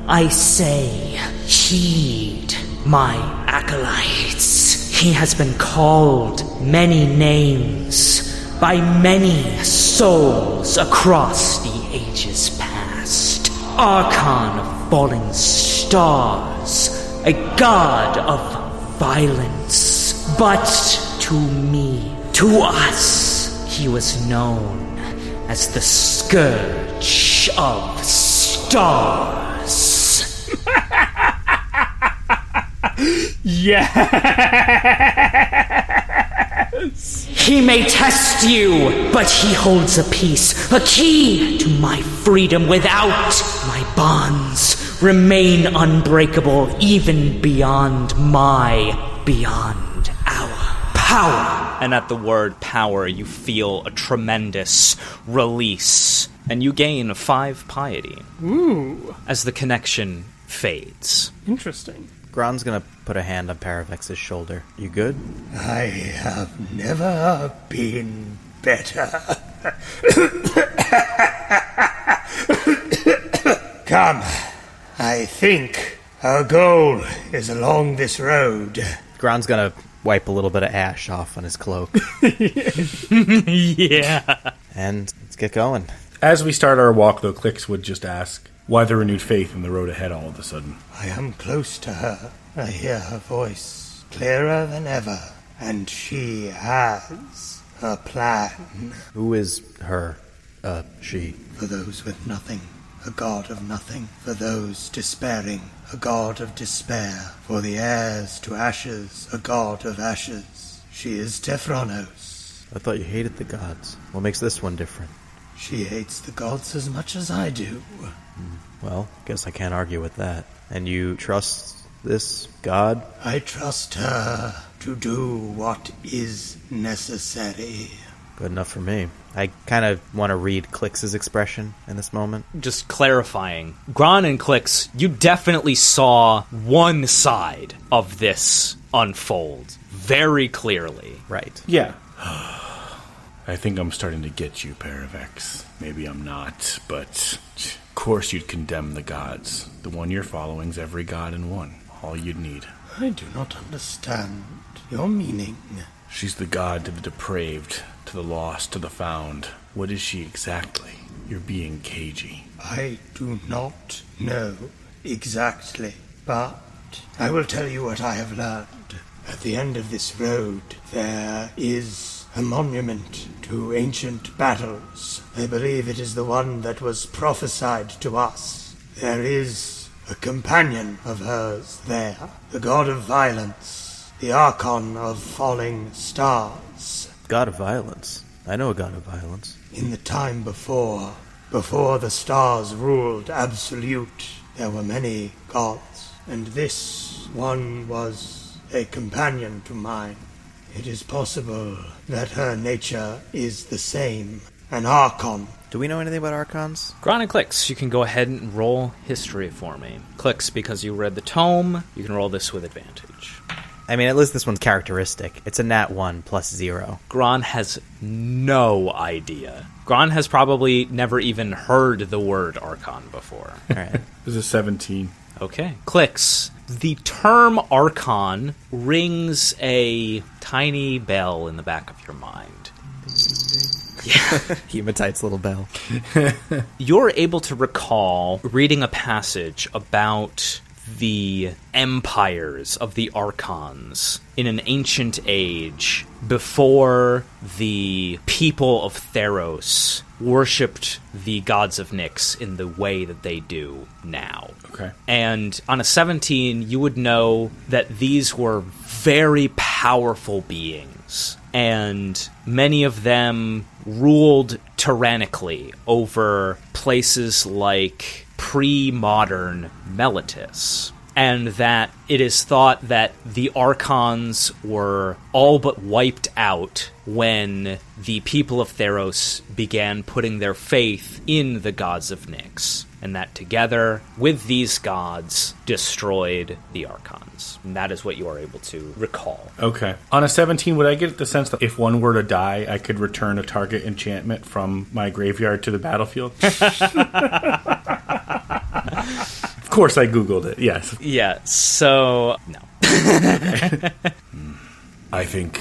I say, heed my acolytes. He has been called many names by many souls across the ages past. Archon of falling stars, a god of violence. But to me, to us, he was known as the Scourge of Stars. Yes! He may test you, but he holds a peace, a key to my freedom without my bonds. Remain unbreakable even beyond our power. And at the word power, you feel a tremendous release, and you gain 5 piety. Ooh. As the connection fades. Interesting. Gron's gonna put a hand on Paravex's shoulder. You good? I have never been better. Come. I think our goal is along this road. Gron's gonna wipe a little bit of ash off on his cloak. Yeah. And let's get going. As we start our walk, though, Clix would just ask, why the renewed faith in the road ahead all of a sudden? I am close to her. I hear her voice clearer than ever. And she has a plan. Who is her? She? For those with nothing, a god of nothing. For those despairing, a god of despair. For the heirs to ashes, a god of ashes. She is Tefronos. I thought you hated the gods. What makes this one different? She hates the gods as much as I do. Well, guess I can't argue with that. And you trust this god? I trust her to do what is necessary. Good enough for me. I kind of want to read Clix's expression in this moment. Just clarifying, Gron and Clix, you definitely saw one side of this unfold very clearly. Right. Yeah. I think I'm starting to get you, Paravex. Maybe I'm not, but of course you'd condemn the gods. The one you're following's every god in one. All you'd need. I do not understand your meaning. She's the god to the depraved, to the lost, to the found. What is she exactly? You're being cagey. I do not know exactly, but I will tell you what I have learned. At the end of this road, there is a monument to ancient battles. I believe it is the one that was prophesied to us. There is a companion of hers there, the god of violence, the Archon of falling stars. God of violence. I know a god of violence. In the time before the stars ruled absolute, there were many gods, and this one was a companion to mine. It is possible that her nature is the same, an Archon. Do we know anything about Archons? Gron and Clix, you can go ahead and roll history for me. Clix, because you read the tome, you can roll this with advantage. I mean, at least this one's characteristic. It's a nat 1 plus 0. Gron has no idea. Gron has probably never even heard the word Archon before. All right. This is 17. Okay. Clix. The term Archon rings a tiny bell in the back of your mind. Hematite's little bell. You're able to recall reading a passage about the empires of the Archons in an ancient age before the people of Theros worshipped the gods of Nyx in the way that they do now. Okay. And on a 17, you would know that these were very powerful beings, and many of them ruled tyrannically over places like pre-modern Meletis, and that it is thought that the Archons were all but wiped out when the people of Theros began putting their faith in the gods of Nyx, and that together with these gods destroyed the Archons. And that is what you are able to recall. Okay. On a 17, would I get the sense that if one were to die, I could return a target enchantment from my graveyard to the battlefield? Of course I Googled it, yes. Yeah, so no. I think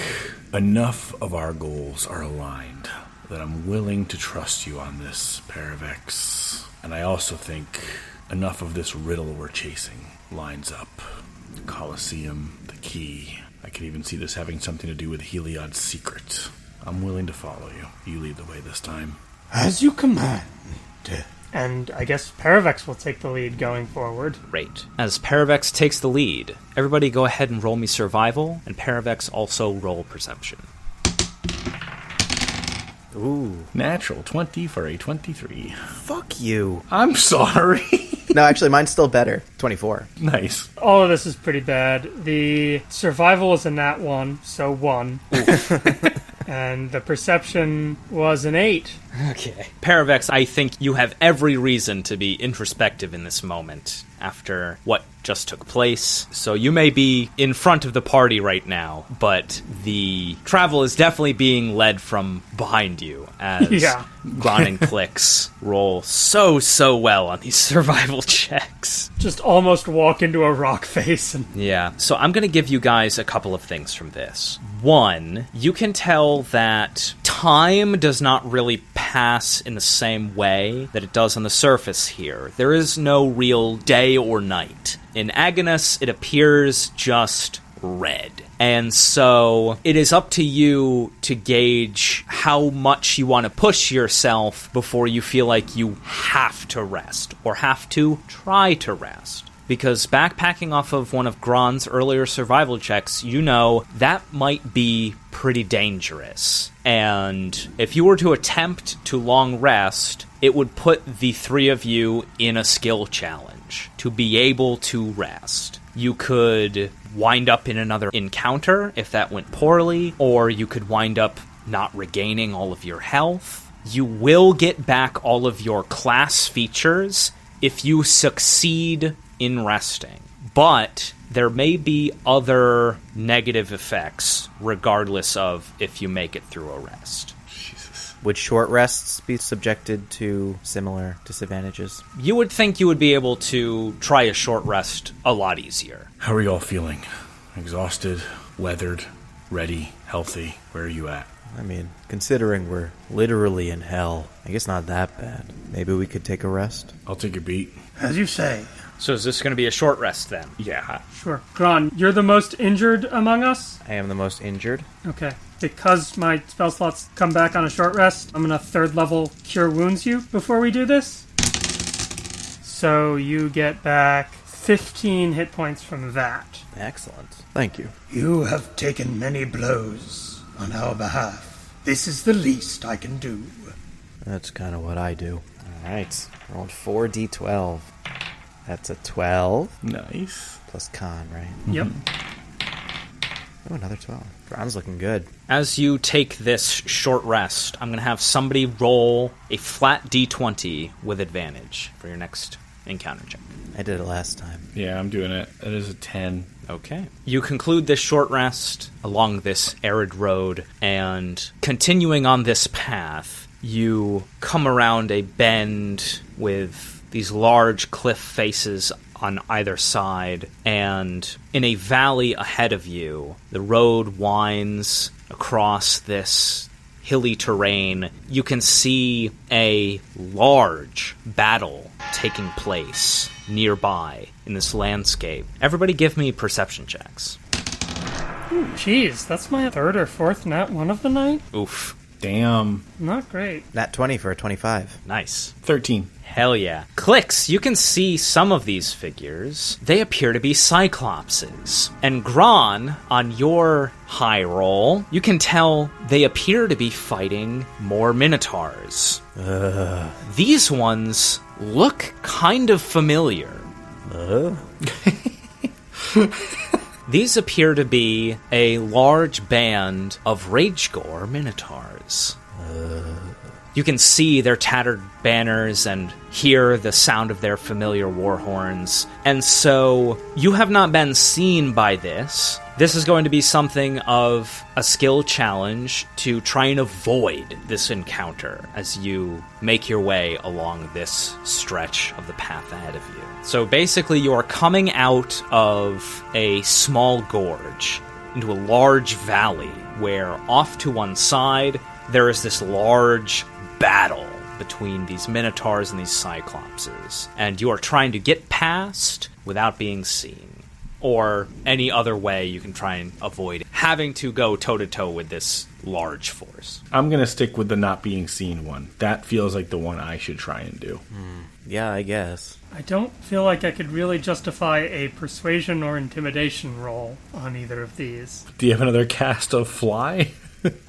enough of our goals are aligned that I'm willing to trust you on this, Paravex. And I also think enough of this riddle we're chasing lines up. The Colosseum, the key. I could even see this having something to do with Heliod's secret. I'm willing to follow you. You lead the way this time. As you command. And I guess Paravex will take the lead going forward. Great. As Paravex takes the lead, everybody go ahead and roll me survival, and Paravex also roll perception. Ooh. Natural 20 for a 23. Fuck you. I'm sorry. No, actually, mine's still better. 24. Nice. All of this is pretty bad. The survival is a nat 1, so 1. And the perception was an 8. Okay. Paravex, I think you have every reason to be introspective in this moment after what just took place. So you may be in front of the party right now, but the travel is definitely being led from behind you as Gron and Clix roll so well on these survival checks. Just almost walk into a rock face. And Yeah, so I'm going to give you guys a couple of things from this. One, you can tell that time does not really pass in the same way that it does on the surface here. There is no real day or night. In Agonas, it appears just red. And so it is up to you to gauge how much you want to push yourself before you feel like you have to rest or have to try to rest. Because backpacking off of one of Gron's earlier survival checks, you know that might be pretty dangerous. And if you were to attempt to long rest, it would put the three of you in a skill challenge to be able to rest. You could wind up in another encounter if that went poorly, or you could wind up not regaining all of your health. You will get back all of your class features if you succeed in resting. But there may be other negative effects regardless of if you make it through a rest. Would short rests be subjected to similar disadvantages? You would think you would be able to try a short rest a lot easier. How are you all feeling? Exhausted, weathered, ready, healthy? Where are you at? I mean, considering we're literally in hell, I guess not that bad. Maybe we could take a rest? I'll take your beat. As you say. So is this going to be a short rest then? Yeah. Sure. Gron, you're the most injured among us? I am the most injured. Okay. Because my spell slots come back on a short rest, I'm going to 3rd level Cure Wounds you before we do this. So you get back 15 hit points from that. Excellent. Thank you. You have taken many blows on our behalf. This is the least I can do. That's kind of what I do. All right. Rolled 4d12. That's a 12. Nice. Plus con, right? Yep. Oh, another 12. Gron's looking good. As you take this short rest, I'm going to have somebody roll a flat d20 with advantage for your next encounter check. I did it last time. Yeah, I'm doing it. It is a 10. Okay. You conclude this short rest along this arid road, and continuing on this path, you come around a bend with these large cliff faces on either side, and in a valley ahead of you, the road winds across this hilly terrain. You can see a large battle taking place nearby in this landscape. Everybody give me perception checks. Jeez, that's my 3rd or 4th nat 1 of the night? Oof. Damn. Not great. Nat 20 for a 25. Nice. 13. Hell yeah. Clicks, you can see some of these figures. They appear to be Cyclopses. And Gron, on your high roll, you can tell they appear to be fighting more Minotaurs. These ones look kind of familiar. These appear to be a large band of Ragegore Minotaurs. You can see their tattered banners and hear the sound of their familiar war horns. And so you have not been seen by this. This is going to be something of a skill challenge to try and avoid this encounter as you make your way along this stretch of the path ahead of you. So basically you are coming out of a small gorge into a large valley where off to one side there is this large battle between these Minotaurs and these Cyclopses, and you are trying to get past without being seen, or any other way you can try and avoid having to go toe-to-toe with this large force. I'm going to stick with the not being seen one. That feels like the one I should try and do. Yeah, I guess. I don't feel like I could really justify a persuasion or intimidation roll on either of these. Do you have another cast of fly?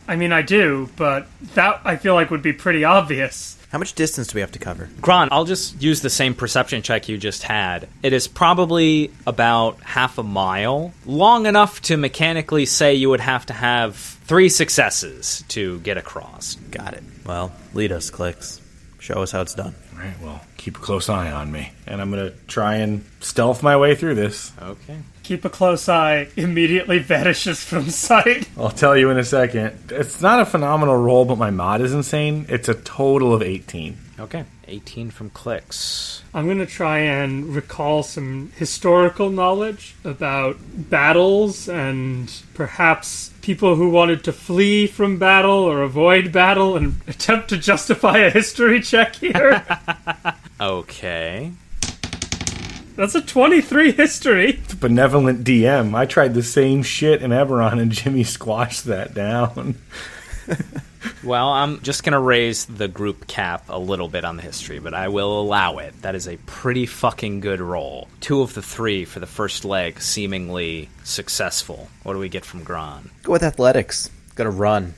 I mean, I do, but that I feel like would be pretty obvious. How much distance do we have to cover? Gron, I'll just use the same perception check you just had. It is probably about half a mile, long enough to mechanically say you would have to have 3 successes to get across. Got it. Well, lead us, Clicks. Show us how it's done. All right, well, keep a close eye on me. And I'm going to try and stealth my way through this. Okay. Keep a close eye, immediately vanishes from sight. I'll tell you in a second. It's not a phenomenal roll, but my mod is insane. It's a total of 18. Okay. 18 from Clicks. I'm going to try and recall some historical knowledge about battles and perhaps people who wanted to flee from battle or avoid battle and attempt to justify a history check here. Okay. That's a 23 history. Benevolent DM. I tried the same shit in Eberron, and Jimmy squashed that down. Well, I'm just going to raise the group cap a little bit on the history, but I will allow it. That is a pretty fucking good roll. 2 of the 3 for the first leg, seemingly successful. What do we get from Gron? Go with athletics. Gonna run.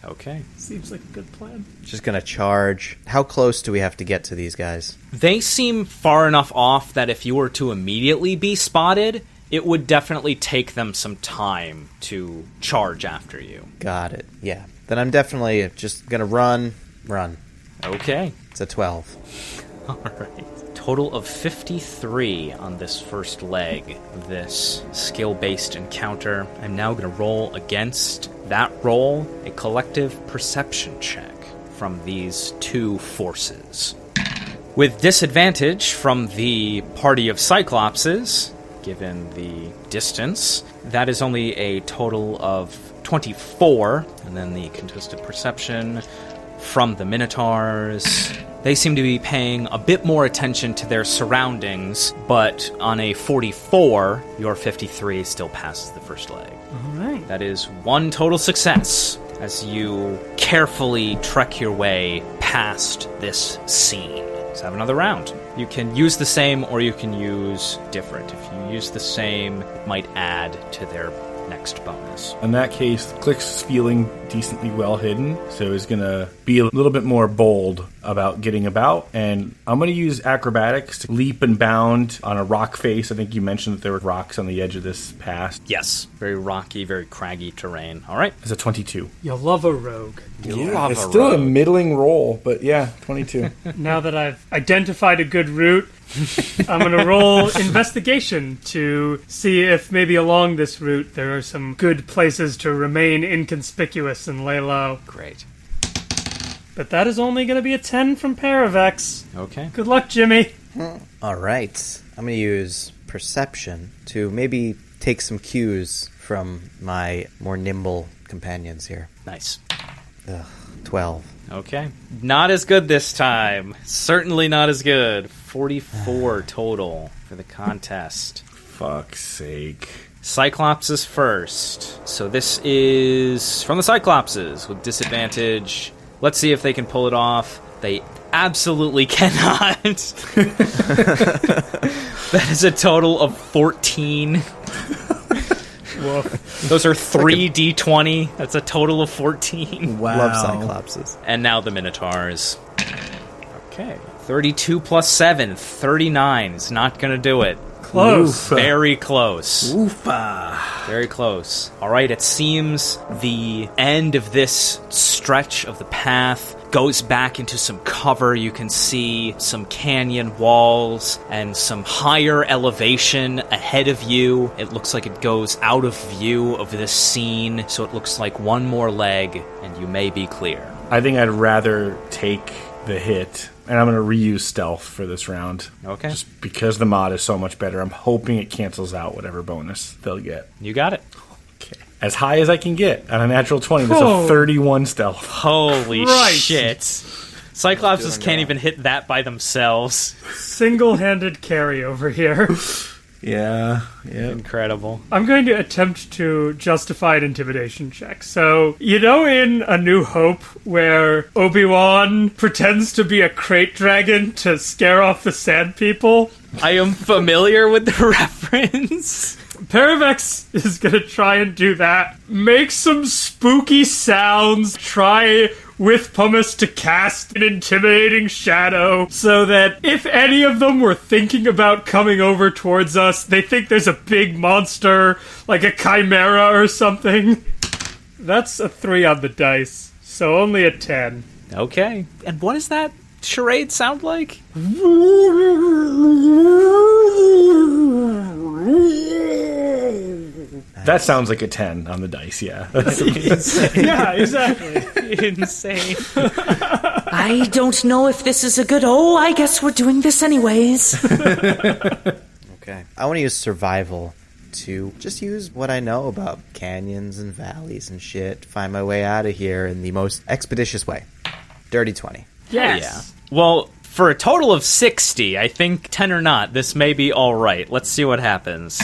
Okay. Seems like a good plan. Just gonna charge. How close do we have to get to these guys? They seem far enough off that if you were to immediately be spotted, it would definitely take them some time to charge after you. Got it. Yeah. Then I'm definitely just gonna run. Okay. It's a 12. All right. Total of 53 on this first leg of this skill-based encounter. I'm now going to roll against that roll a collective perception check from these 2 forces. With disadvantage from the party of Cyclopses, given the distance, that is only a total of 24, and then the contested perception from the Minotaurs. They seem to be paying a bit more attention to their surroundings, but on a 44, your 53 still passes the first leg. All right. That is 1 total success as you carefully trek your way past this scene. Let's have another round. You can use the same or you can use different. If you use the same, it might add to their next bonus. In that case, Click's feeling decently well hidden, so he's going to be a little bit more bold about getting about, and I'm going to use acrobatics to leap and bound on a rock face. I think you mentioned that there were rocks on the edge of this pass. Yes, very rocky, very craggy terrain. All right. It's a 22. You'll love a rogue. It's still a middling roll, but yeah, 22. Now that I've identified a good route, I'm going to roll investigation to see if maybe along this route there are some good places to remain inconspicuous and lay low. Great. But that is only going to be a 10 from Paravex. Okay. Good luck, Jimmy. All right. I'm going to use perception to maybe take some cues from my more nimble companions here. Nice. 12. Okay. Not as good this time. Certainly not as good. 44 total for the contest. Fuck's sake. Cyclops is first. So this is from the Cyclopses with disadvantage. Let's see if they can pull it off. They absolutely cannot. That is a total of 14. Those are 3 D20. That's a total of 14. Wow. Love Cyclopses. And now the Minotaurs. Okay. 32 plus 7. 39. It's not going to do it. Close. Very close. Oofa. Very close. All right, it seems the end of this stretch of the path goes back into some cover. You can see some canyon walls and some higher elevation ahead of you. It looks like it goes out of view of this scene, so it looks like one more leg, and you may be clear. I think I'd rather take the hit, and I'm going to reuse stealth for this round. Okay. Just because the mod is so much better, I'm hoping it cancels out whatever bonus they'll get. You got it. Okay. As high as I can get on a natural 20. That's Oh. a 31 stealth. Holy Christ. shit. Cyclopses can't even hit that by themselves. Single-handed carry over here. Yeah. Incredible. I'm going to attempt to justify an intimidation check. So, you know in A New Hope where Obi-Wan pretends to be a crate dragon to scare off the sand people? I am familiar with the reference. Paravex is going to try and do that. Make some spooky sounds. Try with Pumice to cast an intimidating shadow so that if any of them were thinking about coming over towards us, they think there's a big monster, like a chimera or something. That's a 3 on the dice, so only a 10. Okay. And what does that charade sound like? That sounds like a 10 on the dice, yeah. Yeah, exactly. Insane. I don't know if this is a good... Oh, I guess we're doing this anyways. Okay. I want to use survival to just use what I know about canyons and valleys and shit to find my way out of here in the most expeditious way. Dirty 20. Yes. Yeah. Well, For a total of 60, I think 10 or not, this may be all right. Let's see what happens.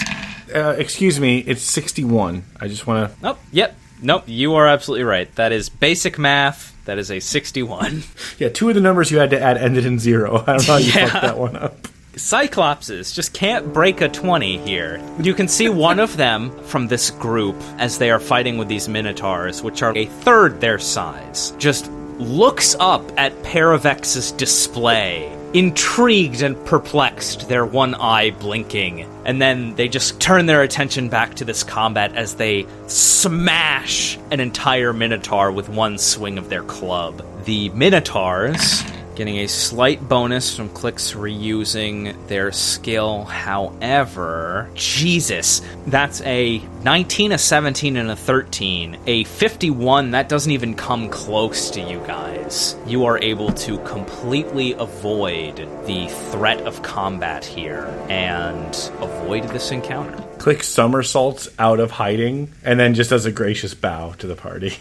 Excuse me, it's 61. I just want to... Oh, yep. Nope, you are absolutely right. That is basic math. That is a 61. Yeah, 2 of the numbers you had to add ended in 0. I don't know how you fucked that one up. Cyclopses just can't break a 20 here. You can see one of them from this group as they are fighting with these minotaurs, which are a third their size, just looks up at Paravex's display, intrigued and perplexed, their one eye blinking, and then they just turn their attention back to this combat as they smash an entire minotaur with one swing of their club. The minotaurs getting a slight bonus from Clix reusing their skill. However, Jesus, that's a 19, a 17, and a 13. A 51, that doesn't even come close to you guys. You are able to completely avoid the threat of combat here and avoid this encounter. Click somersaults out of hiding and then just does a gracious bow to the party.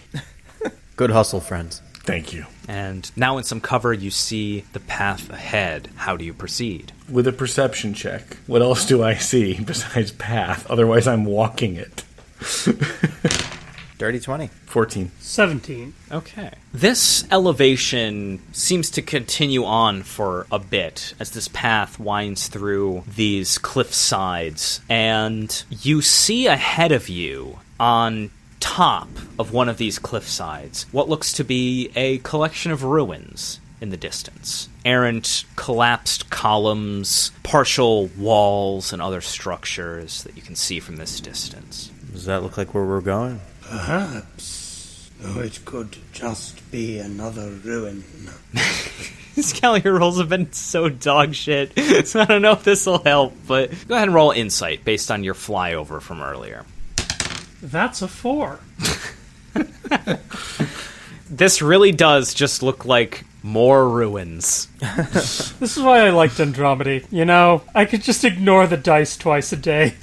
Good hustle, friends. Thank you. And now in some cover, you see the path ahead. How do you proceed? With a perception check. What else do I see besides path? Otherwise, I'm walking it. Dirty 20. 14. 17. Okay. This elevation seems to continue on for a bit as this path winds through these cliff sides. And you see ahead of you on top of one of these cliff sides what looks to be a collection of ruins in the distance. Errant, collapsed columns, partial walls, and other structures that you can see from this distance. Does that look like where we're going? Perhaps. Though it could just be another ruin. These Gallagher rolls have been so dog shit, so I don't know if this will help, but go ahead and roll insight based on your flyover from earlier. That's a 4. This really does just look like more ruins. This is why I liked Andromedy. You know, I could just ignore the dice twice a day.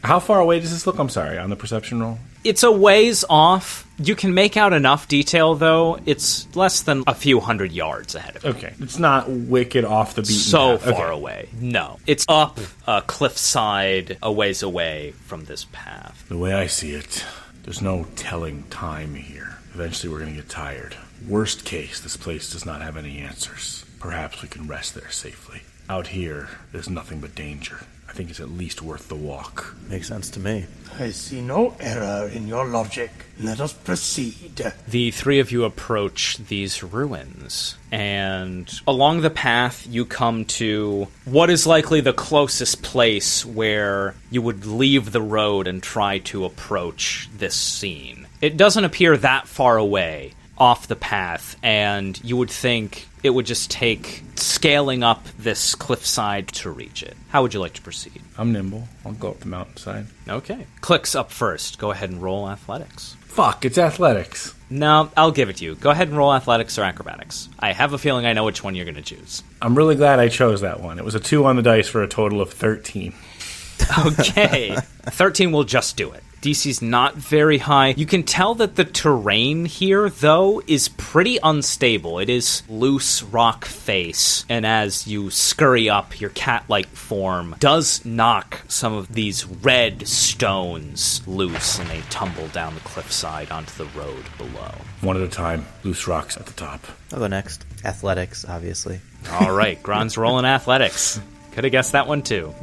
How far away does this look? I'm sorry, on the perception roll? It's a ways off. You can make out enough detail, though. It's less than a few hundred yards ahead of you. Okay. It's not wicked off the beaten So path. far away. No. It's up a cliffside a ways away from this path. The way I see it, there's no telling time here. Eventually we're going to get tired. Worst case, this place does not have any answers. Perhaps we can rest there safely. Out here, there's nothing but danger. I think it's at least worth the walk. Makes sense to me. I see no error in your logic. Let us proceed. The three of you approach these ruins, and along the path you come to what is likely the closest place where you would leave the road and try to approach this scene. It doesn't appear that far away off the path, and you would think it would just take scaling up this cliffside to reach it. How would you like to proceed? I'm nimble. I'll go up the mountainside. Okay. Clicks up first. Go ahead and roll athletics. Fuck, it's athletics. No, I'll give it to you. Go ahead and roll athletics or acrobatics. I have a feeling I know which one you're going to choose. I'm really glad I chose that one. It was a 2 on the dice for a total of 13. Okay. 13 will just do it. DC's not very high. You can tell that the terrain here, though, is pretty unstable. It is loose rock face, and as you scurry up, your cat-like form does knock some of these red stones loose, and they tumble down the cliffside onto the road below. One at a time. Loose rocks at the top. I'll go next. Athletics, obviously. All right, Gron's rolling athletics. Could have guessed that one, too.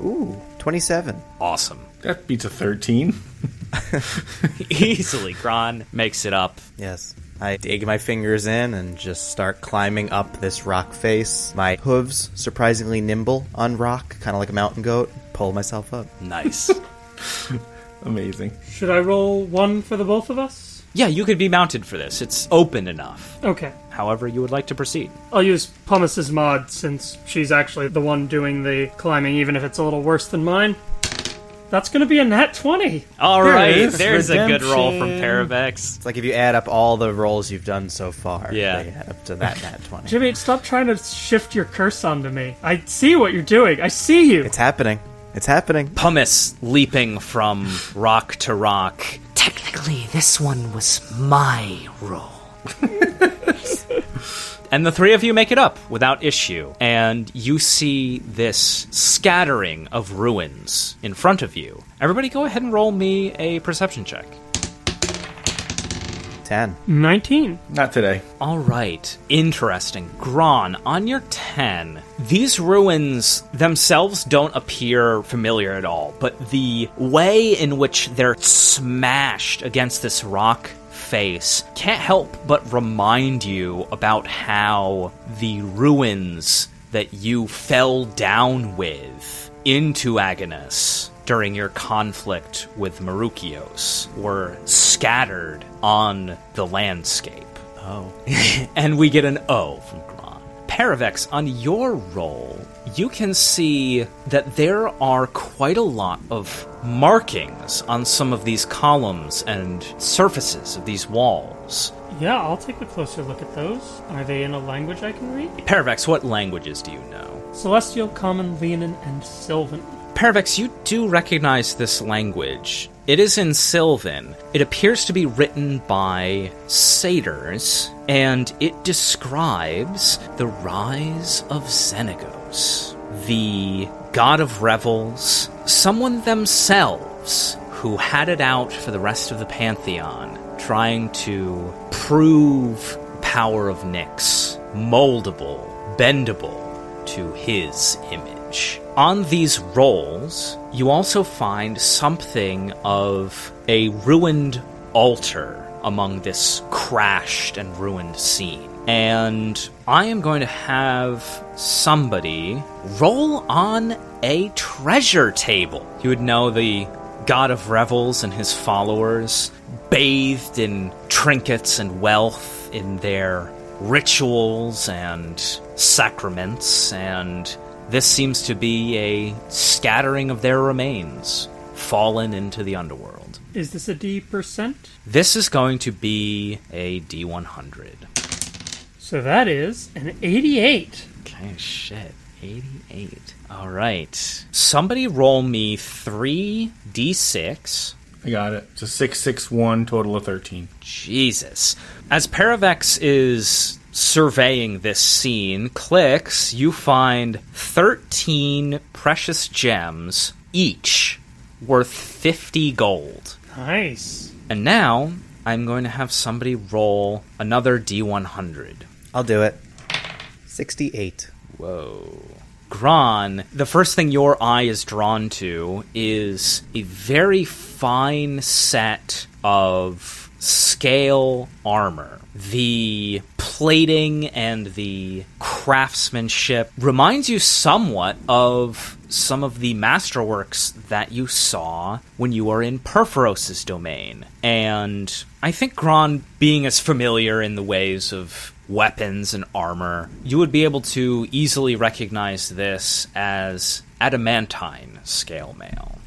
Ooh, 27. Awesome. That beats a 13. Easily, Gron makes it up. Yes. I dig my fingers in and just start climbing up this rock face. My hooves, surprisingly nimble on rock, kind of like a mountain goat. Pull myself up. Nice. Amazing. Should I roll 1 for the both of us? Yeah, you could be mounted for this. It's open enough. Okay. However you would like to proceed. I'll use Pumice's mod since she's actually the one doing the climbing, even if it's a little worse than mine. That's going to be a nat 20. All right, is. there's a good roll from Redemption. Paravex. It's like if you add up all the rolls you've done so far. Yeah. They add up to that nat 20. Jimmy, stop trying to shift your curse onto me. I see what you're doing. I see you. It's happening. It's happening. Pumice leaping from rock to rock. Technically, this one was my role. And the three of you make it up without issue. And you see this scattering of ruins in front of you. Everybody go ahead and roll me a perception check. 10. 19. Not today. All right. Interesting. Gron, on your 10, these ruins themselves don't appear familiar at all, but the way in which they're smashed against this rock face can't help but remind you about how the ruins that you fell down with into Agonis during your conflict with Marukios were scattered on the landscape. Oh. And we get an O from Gron. Paravex, on your roll, you can see that there are quite a lot of markings on some of these columns and surfaces of these walls. Yeah, I'll take a closer look at those. Are they in a language I can read? Paravex, what languages do you know? Celestial, Common, Leonin, and Sylvan. Paravex, you do recognize this language. It is in Sylvan. It appears to be written by satyrs, and it describes the rise of Xenagos, the god of revels, someone themselves who had it out for the rest of the Pantheon, trying to prove power of Nyx, moldable, bendable to his image. On these rolls, you also find something of a ruined altar among this crashed and ruined scene. And I am going to have somebody roll on a treasure table. You would know the god of revels and his followers, bathed in trinkets and wealth in their rituals and sacraments, and this seems to be a scattering of their remains, fallen into the underworld. Is this a D%? This is going to be a D100. So that is an 88. Okay, shit. 88. All right. Somebody roll me 3d6. I got it. It's a 661, total of 13. Jesus. As Paravex is surveying this scene, Clicks, you find 13 precious gems, each worth 50 gold. Nice. And now, I'm going to have somebody roll another D100. I'll do it. 68. Whoa. Gron, the first thing your eye is drawn to is a very fine set of scale armor. The plating and the craftsmanship reminds you somewhat of some of the masterworks that you saw when you were in Perforos's domain. And I think Gron, being as familiar in the ways of weapons and armor, you would be able to easily recognize this as adamantine scale mail.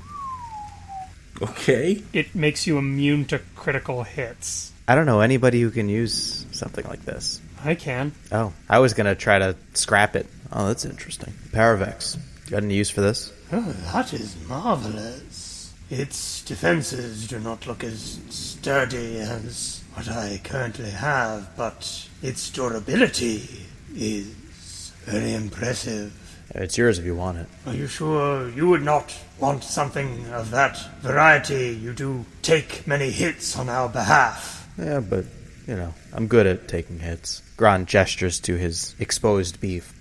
Okay. It makes you immune to critical hits. I don't know anybody who can use something like this. I can. Oh, I was going to try to scrap it. Oh, that's interesting. Paravex, got any use for this? Oh, that is marvelous. Its defenses do not look as sturdy as what I currently have, but its durability is very impressive. It's yours if you want it. Are you sure you would not want something of that variety? You do take many hits on our behalf. Yeah, but, you know, I'm good at taking hits. Gron gestures to his exposed beef.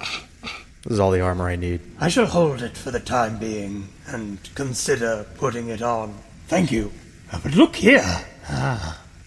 This is all the armor I need. I shall hold it for the time being, and consider putting it on. Thank you. But look here.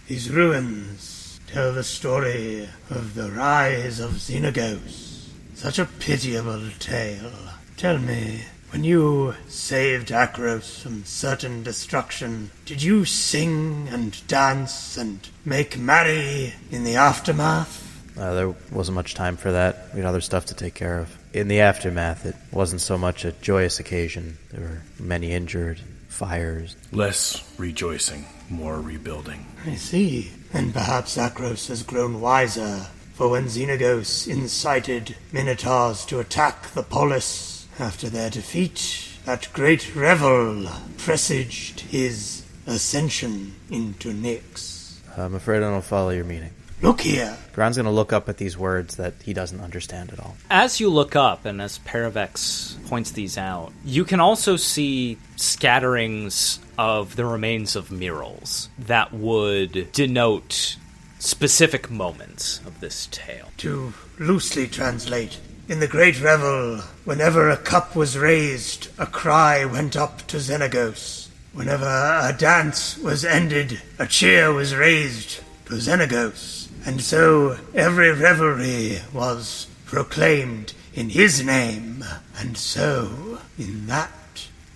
These ruins tell the story of the rise of Xenagos. Such a pitiable tale. Tell me, when you saved Akros from certain destruction, did you sing and dance and make merry in the aftermath? There wasn't much time for that. We had other stuff to take care of. In the aftermath, it wasn't so much a joyous occasion. There were many injured, fires. Less rejoicing, more rebuilding. I see. And perhaps Akros has grown wiser, for when Xenagos incited Minotaurs to attack the polis after their defeat, that great revel presaged his ascension into Nyx. I'm afraid I don't follow your meaning. Look here. Gron's going to look up at these words that he doesn't understand at all. As you look up, and as Paravex points these out, you can also see scatterings of the remains of murals that would denote specific moments of this tale. To loosely translate, in the Great Revel, whenever a cup was raised, a cry went up to Xenagos. Whenever a dance was ended, a cheer was raised to Xenagos. And so every revelry was proclaimed in his name. And so, in that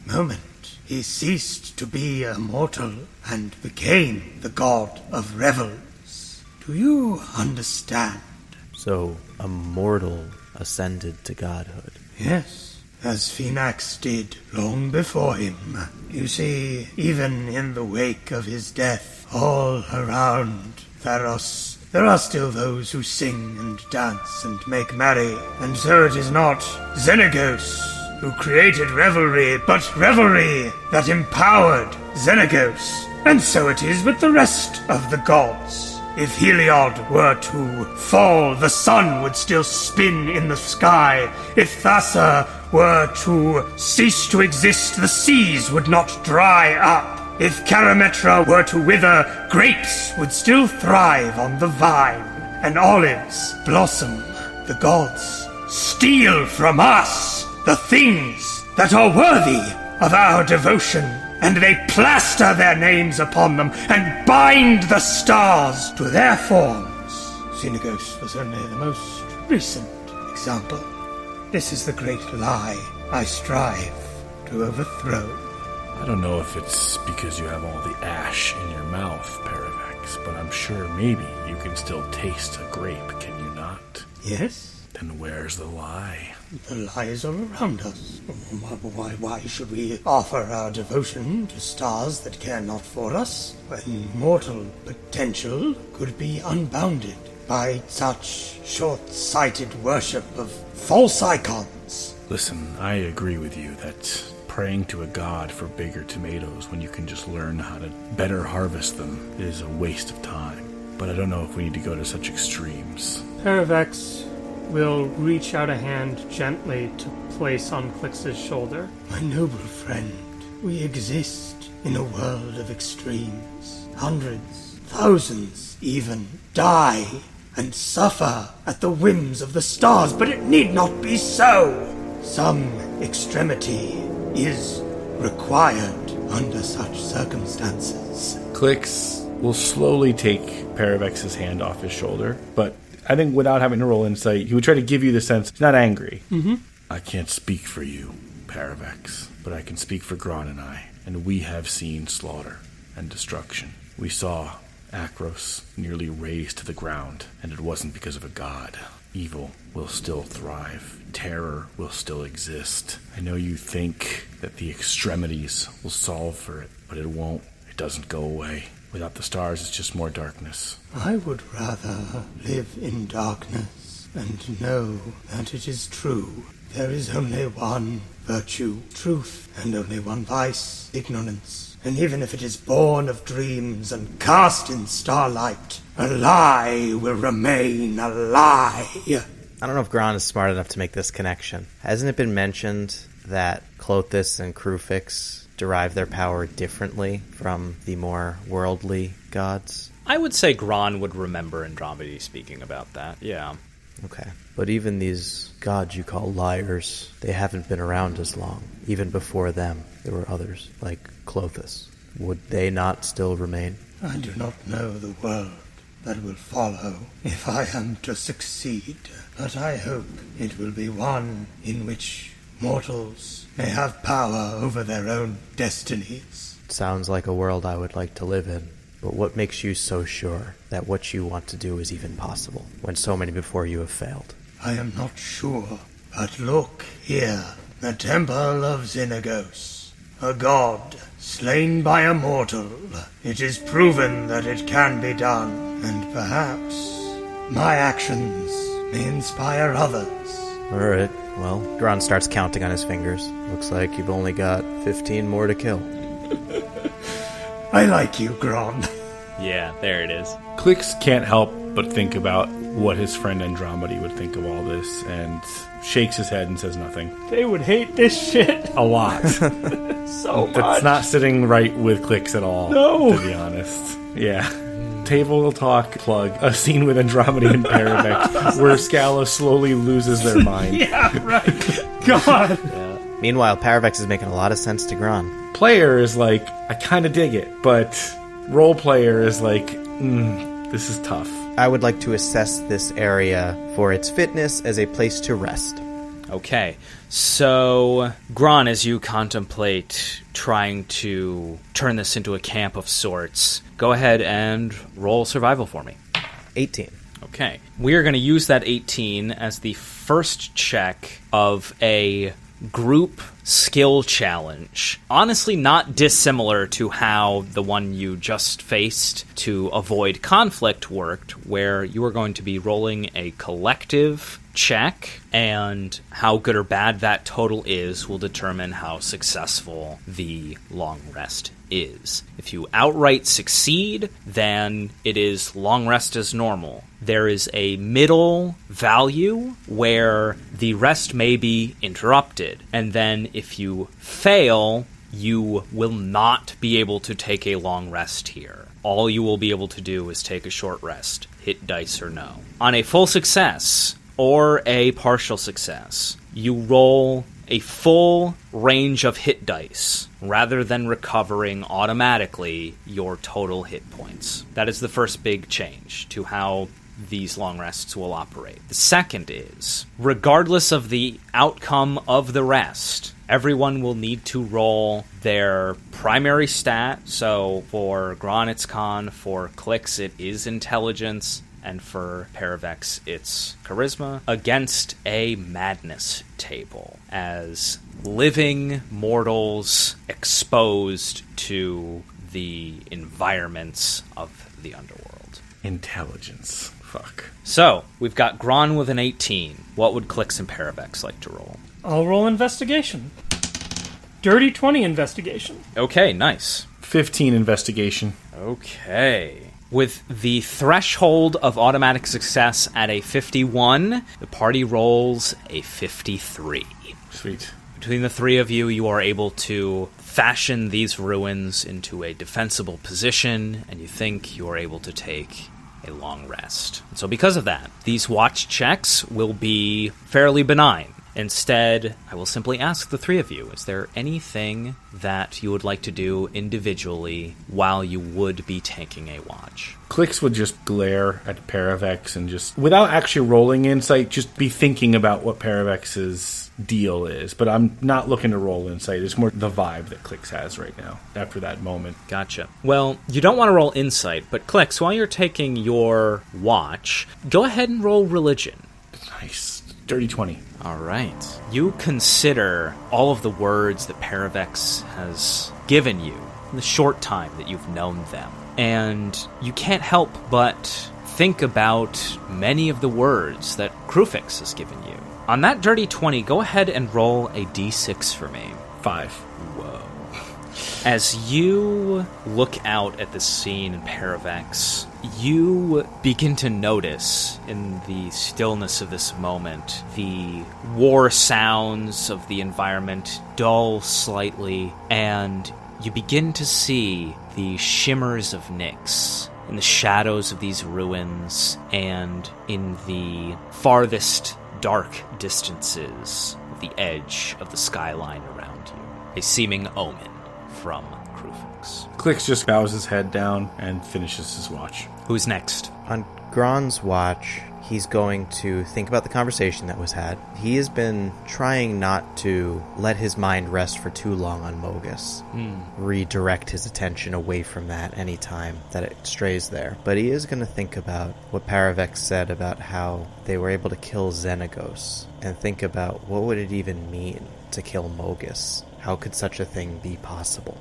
moment, he ceased to be a mortal and became the god of revels. Do you understand? So, a mortal ascended to godhood. Yes, as Phoenix did long before him. You see, even in the wake of his death, all around Theros, there are still those who sing and dance and make merry. And so it is not Xenagos who created revelry, but revelry that empowered Xenagos. And so it is with the rest of the gods. If Heliod were to fall, the sun would still spin in the sky. If Thassa were to cease to exist, the seas would not dry up. If Karametra were to wither, grapes would still thrive on the vine, and olives blossom. The gods steal from us the things that are worthy of our devotion, and they plaster their names upon them and bind the stars to their forms. Xenagos was only the most recent example. This is the great lie I strive to overthrow. I don't know if it's because you have all the ash in your mouth, Paravex, but I'm sure maybe you can still taste a grape, can you not? Yes? Then where's the lie? The lies are around us. Why should we offer our devotion to stars that care not for us, when mortal potential could be unbounded by such short-sighted worship of false icons? Listen, I agree with you that praying to a god for bigger tomatoes when you can just learn how to better harvest them is a waste of time. But I don't know if we need to go to such extremes. Paravex will reach out a hand gently to place on Clix's shoulder. My noble friend, we exist in a world of extremes. Hundreds, thousands even, die and suffer at the whims of the stars, but it need not be so. Some extremity is required under such circumstances. Clix will slowly take Paravex's hand off his shoulder, but I think without having to roll insight, he would try to give you the sense he's not angry. Mm-hmm. I can't speak for you, Paravex, but I can speak for Gron and I, and we have seen slaughter and destruction. We saw Akros nearly razed to the ground, and it wasn't because of a god. Evil will still thrive. Terror will still exist. I know you think that the extremities will solve for it, but it won't. It doesn't go away. Without the stars, it's just more darkness. I would rather live in darkness and know that it is true. There is only one virtue, truth, and only one vice, ignorance. And even if it is born of dreams and cast in starlight, a lie will remain a lie. I don't know if Gron is smart enough to make this connection. Hasn't it been mentioned that Klothys and Krufix derive their power differently from the more worldly gods? I would say Gron would remember Andromeda speaking about that, yeah. Okay. But even these gods you call liars, they haven't been around as long. Even before them, there were others, like Klothys. Would they not still remain? I do not know the world that will follow if I am to succeed, but I hope it will be one in which mortals may have power over their own destinies. Sounds like a world I would like to live in. But what makes you so sure that what you want to do is even possible, when so many before you have failed? I am not sure, but look here. The Temple of Xenagos. A god, slain by a mortal. It is proven that it can be done, and perhaps my actions may inspire others. Alright, well, Gron starts counting on his fingers. Looks like you've only got 15 more to kill. I like you, Gron. Yeah, there it is. Clix can't help but think about what his friend Andromeda would think of all this, and shakes his head and says nothing. They would hate this shit A lot. so much. That's not sitting right with Clicks at all, No. to be honest. Yeah. Table Talk plug, a scene with Andromeda and Paravex where Scala slowly loses their mind. Yeah, right. God. Meanwhile, Paravex is making a lot of sense to Gron. Player is like, I kind of dig it, but role player is like, this is tough. I would like to assess this area for its fitness as a place to rest. Okay, so Gron, as you contemplate trying to turn this into a camp of sorts, go ahead and roll survival for me. 18. Okay, we are going to use that 18 as the first check of a group skill challenge. Honestly, not dissimilar to how the one you just faced to avoid conflict worked, where you are going to be rolling a collective check, and how good or bad that total is will determine how successful the long rest is. If you outright succeed, then it is long rest as normal. There is a middle value where the rest may be interrupted, and then if you fail, you will not be able to take a long rest here. All you will be able to do is take a short rest, hit dice or no. On a full success or a partial success, you roll a full range of hit dice rather than recovering automatically your total hit points. That is the first big change to how these long rests will operate. The second is, regardless of the outcome of the rest, everyone will need to roll their primary stat. So for Gron, it's Con. For Clicks, it is Intelligence. And for Paravex, it's Charisma, against a madness table, as living mortals exposed to the environments of the underworld. Intelligence. Fuck. So, we've got Gron with an 18. What would Clicks and Paravex like to roll? I'll roll investigation. Dirty 20 investigation. Okay, nice. 15 investigation. Okay. With the threshold of automatic success at a 51, the party rolls a 53. Sweet. Between the three of you, you are able to fashion these ruins into a defensible position, and you think you are able to take a long rest. And so because of that, these watch checks will be fairly benign. Instead, I will simply ask the three of you, is there anything that you would like to do individually while you would be taking a watch? Clicks would just glare at Paravex and just, without actually rolling insight, just be thinking about what Paravex's deal is. But I'm not looking to roll insight. It's more the vibe that Clicks has right now after that moment. Gotcha. Well, you don't want to roll insight, but Clicks, while you're taking your watch, go ahead and roll religion. Nice. Dirty 20. All right. You consider all of the words that Paravex has given you in the short time that you've known them, and you can't help but think about many of the words that Krufix has given you. On that dirty 20, go ahead and roll a d6 for me. 5. Whoa. As you look out at this scene in Paravex, you begin to notice in the stillness of this moment the war sounds of the environment dull slightly, and you begin to see the shimmers of Nyx in the shadows of these ruins and in the farthest dark distances of the edge of the skyline around you. A seeming omen from Krufix. Clicks just bows his head down and finishes his watch. Who's next? On Gron's watch, he's going to think about the conversation that was had. He has been trying not to let his mind rest for too long on Mogus. Redirect his attention away from that anytime that it strays there. But he is going to think about what Paravex said about how they were able to kill Xenagos, and think about what would it even mean to kill Mogus. How could such a thing be possible?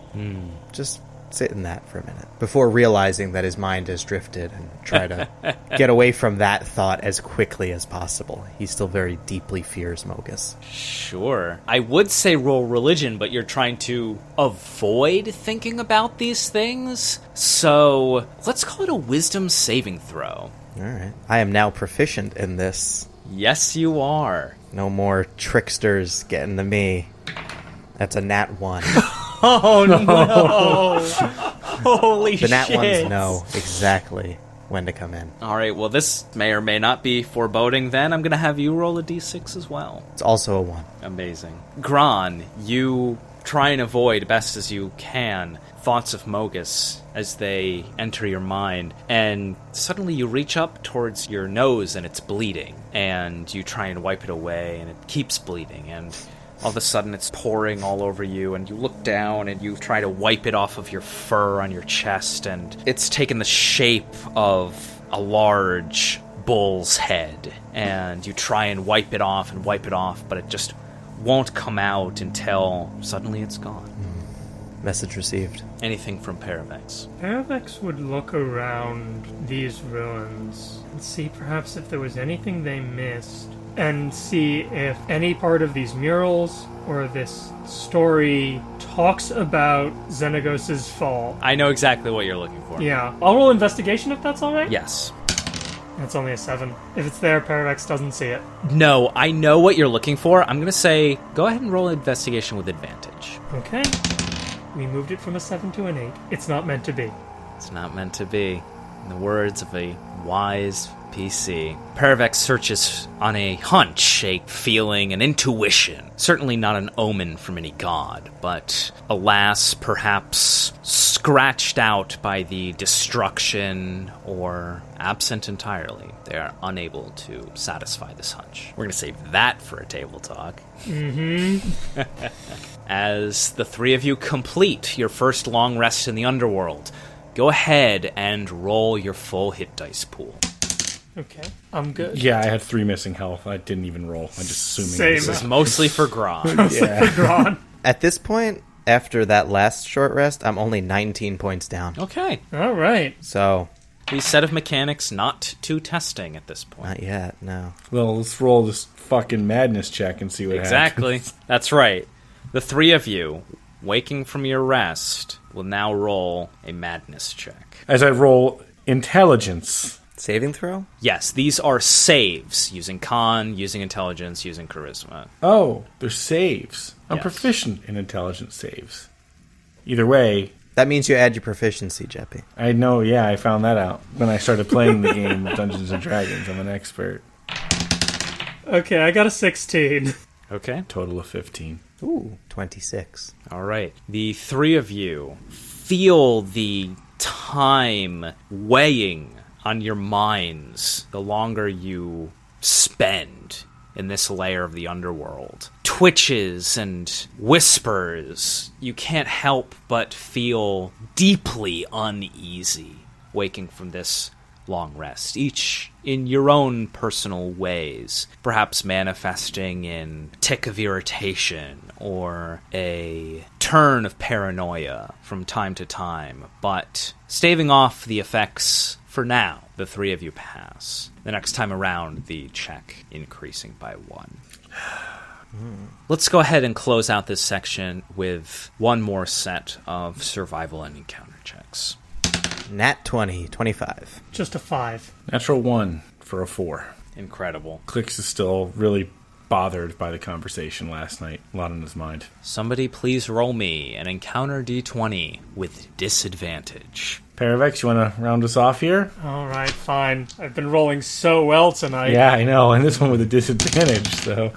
Just sit in that for a minute before realizing that his mind has drifted, and try to get away from that thought as quickly as possible. He still very deeply fears Mogus. Sure. I would say roll religion, but you're trying to avoid thinking about these things. So let's call it a wisdom saving throw. All right. I am now proficient in this. Yes, you are. No more tricksters getting to me. That's a nat 1. Oh, no. Holy The nat shit. ones know exactly when to come in. All right, well, this may or may not be foreboding then. I'm going to have you roll a d6 as well. It's also a 1. Amazing. Gran, you try and avoid best as you can thoughts of Mogus as they enter your mind, and suddenly you reach up towards your nose and it's bleeding, and you try and wipe it away and it keeps bleeding, and all of a sudden it's pouring all over you, and you look down and you try to wipe it off of your fur on your chest, and it's taken the shape of a large bull's head, and you try and wipe it off, but it just won't come out until suddenly it's gone. Message received. Anything from Paravex? Paravex would look around these ruins and see perhaps if there was anything they missed, and see if any part of these murals or this story talks about Xenagos' fall. I know exactly what you're looking for. Yeah. I'll roll investigation if that's alright? Yes. It's only a 7. If it's there, Paravex doesn't see it. No, I know what you're looking for. I'm going to say go ahead and roll investigation with advantage. Okay. We moved it from a 7 to an 8. It's not meant to be. It's not meant to be. In the words of a wise PC. Paravex searches on a hunch, a feeling, an intuition. Certainly not an omen from any god, but alas, perhaps scratched out by the destruction or absent entirely. They are unable to satisfy this hunch. We're going to save that for a table talk. Mm-hmm. As the three of you complete your first long rest in the underworld, go ahead and roll your full hit dice pool. Okay, I'm good. Yeah, I had 3 missing health. I didn't even roll. I'm just assuming. Same. This is mostly for Gran. Yeah. Gron. At this point, after that last short rest, I'm only 19 points down. Okay. All right. So, These set of mechanics not too testing at this point. not yet, no. Well, let's roll this fucking madness check and see what Exactly. happens. That's right. The three of you, waking from your rest, will now roll a madness check. As I roll intelligence. Saving throw? Yes, these are saves, using con, using intelligence, using charisma. Oh, they're saves. I'm Yes. proficient in intelligence saves. Either way, That means you add your proficiency, Jeppy. I know, yeah, I found that out when I started playing the game of Dungeons & Dragons. I'm an expert. Okay, I got a 16. Okay. Total of 15. Ooh, 26. All right. The three of you feel the time weighing on your minds the longer you spend in this layer of the underworld. Twitches and whispers. You can't help but feel deeply uneasy waking from this long rest, each in your own personal ways, perhaps manifesting in tick of irritation or a turn of paranoia from time to time, but staving off the effects for now. The three of you pass. The next time around, the check increasing by 1. Let's go ahead and close out this section with one more set of survival and encounter checks. Nat 20, 25. Just a 5. Natural 1 for a 4. Incredible. Clicks is still really bothered by the conversation last night. A lot on his mind. Somebody please roll me an encounter d20 with disadvantage. Paravex, you want to round us off here? All right, fine. I've been rolling so well tonight. Yeah, I know. And this one with a disadvantage, so.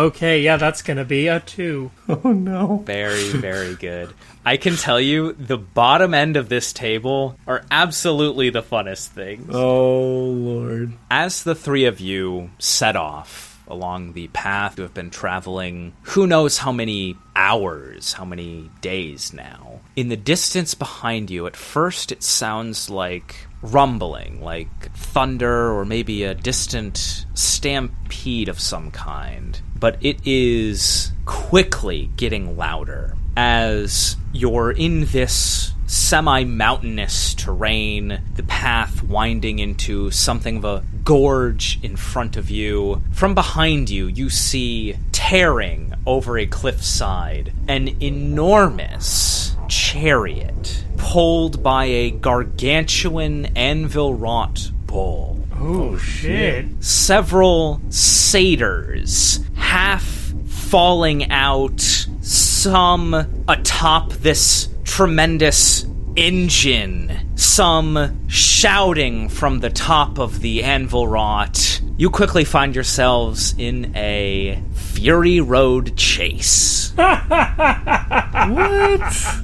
Okay, yeah, that's gonna be a 2. Oh, no. Very, very good. I can tell you, the bottom end of this table are absolutely the funnest things. Oh, Lord. As the three of you set off along the path you have been traveling, who knows how many hours, how many days now, in the distance behind you, at first it sounds like rumbling, like thunder or maybe a distant stampede of some kind. But it is quickly getting louder as you're in this semi-mountainous terrain, the path winding into something of a gorge in front of you. From behind you, you see, tearing over a cliffside, an enormous chariot pulled by a gargantuan anvil-wrought bull. Oh, shit. Several satyrs, half falling out, some atop this tremendous engine, some shouting from the top of the anvil rot. You quickly find yourselves in a Fury Road chase. What?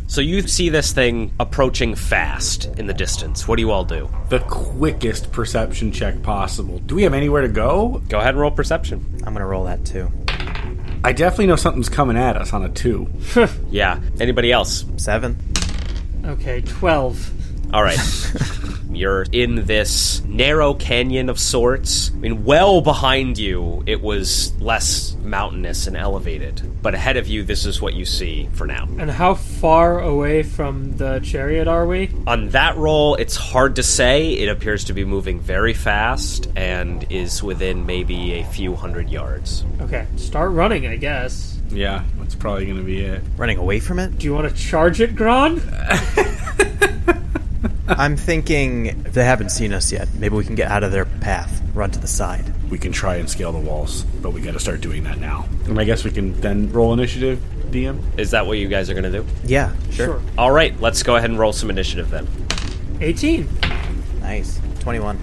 So you see this thing approaching fast in the distance. What do you all do? The quickest perception check possible. Do we have anywhere to go? Go ahead and roll perception. I'm gonna roll that too. I definitely know something's coming at us on a 2. Yeah. Anybody else? 7. Okay, 12. All right. You're in this narrow canyon of sorts. I mean, well behind you, it was less mountainous and elevated. But ahead of you, this is what you see for now. And how far away from the chariot are we? On that roll, it's hard to say. It appears to be moving very fast and is within maybe a few hundred yards. Okay, start running, I guess. Yeah, that's probably going to be it. Running away from it? Do you want to charge it, Gron? I'm thinking if they haven't seen us yet, maybe we can get out of their path, run to the side. We can try and scale the walls, but we got to start doing that now. And I guess we can then roll initiative, DM? Is that what you guys are going to do? Yeah, sure. All right, let's go ahead and roll some initiative then. 18. Nice. 21.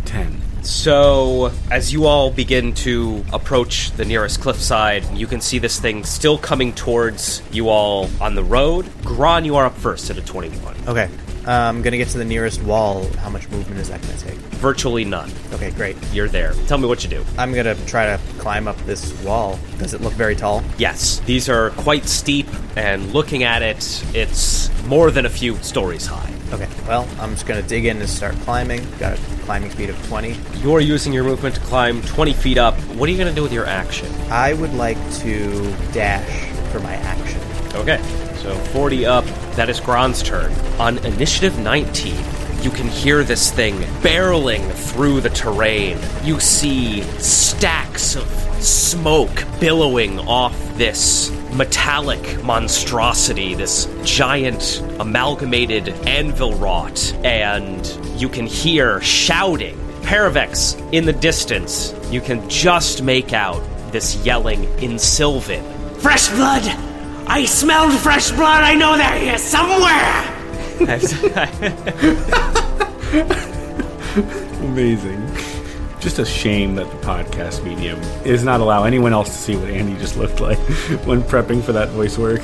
10. So, as you all begin to approach the nearest cliffside, you can see this thing still coming towards you all on the road. Gron, you are up first at a 21. Okay. I'm gonna get to the nearest wall. How much movement is that gonna take? Virtually none. Okay, great. You're there. Tell me what you do. I'm gonna try to climb up this wall. Does it look very tall? Yes, these are quite steep, and looking at it, it's more than a few stories high. Okay, well, I'm just gonna dig in and start climbing. Got a climbing speed of 20. You're using your movement to climb 20 feet up. What are you going to do with your action? I would like to dash for my action. Okay, so 40 up. That is Gron's turn. On initiative 19, you can hear this thing barreling through the terrain. You see stacks of smoke billowing off this metallic monstrosity, this giant amalgamated anvil rot, and you can hear shouting. Paravex in the distance, you can just make out this yelling in Sylvan. Fresh blood! I smelled fresh blood! I know they're here somewhere! Amazing. Just a shame that the podcast medium does not allow anyone else to see what Andy just looked like when prepping for that voice work.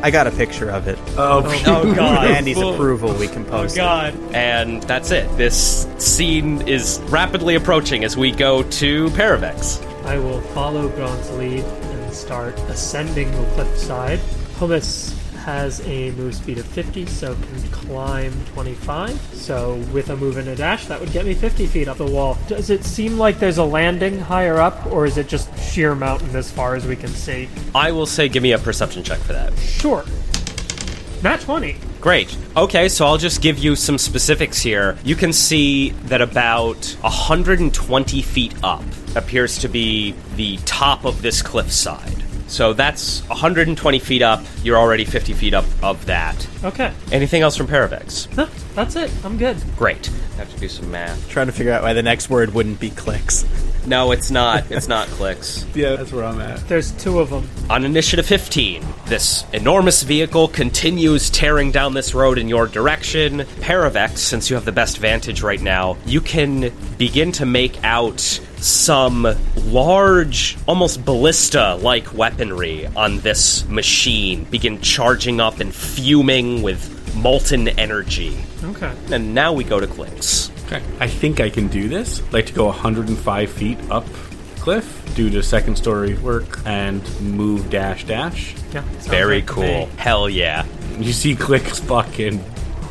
I got a picture of it. Oh God. Andy's approval, we can post it. And that's it. This scene is rapidly approaching as we go to Paravex. I will follow Gron's lead and start ascending the cliffside. Pumice has a move speed of 50, so can climb 25. So with a move and a dash, that would get me 50 feet up the wall. Does it seem like there's a landing higher up, or is it just sheer mountain as far as we can see? I will say give me a perception check for that. Sure. Nat 20. Great. Okay, so I'll just give you some specifics here. You can see that about 120 feet up appears to be the top of this cliffside. So that's 120 feet up. You're already 50 feet up of that. Okay. Anything else from Paravex? No, that's it. I'm good. Great. I have to do some math. Trying to figure out why the next word wouldn't be clicks. No, it's not. It's not clicks. Yeah, that's where I'm at. There's 2 of them. On initiative 15, this enormous vehicle continues tearing down this road in your direction. Paravex, since you have the best vantage right now, you can begin to make out some large, almost ballista-like weaponry on this machine begin charging up and fuming with molten energy. Okay. And now we go to clicks. Okay. I think I can do this. I'd like to go 105 feet up cliff due to second story work and move dash. Yeah. Very cool. Hell yeah. You see Clicks fucking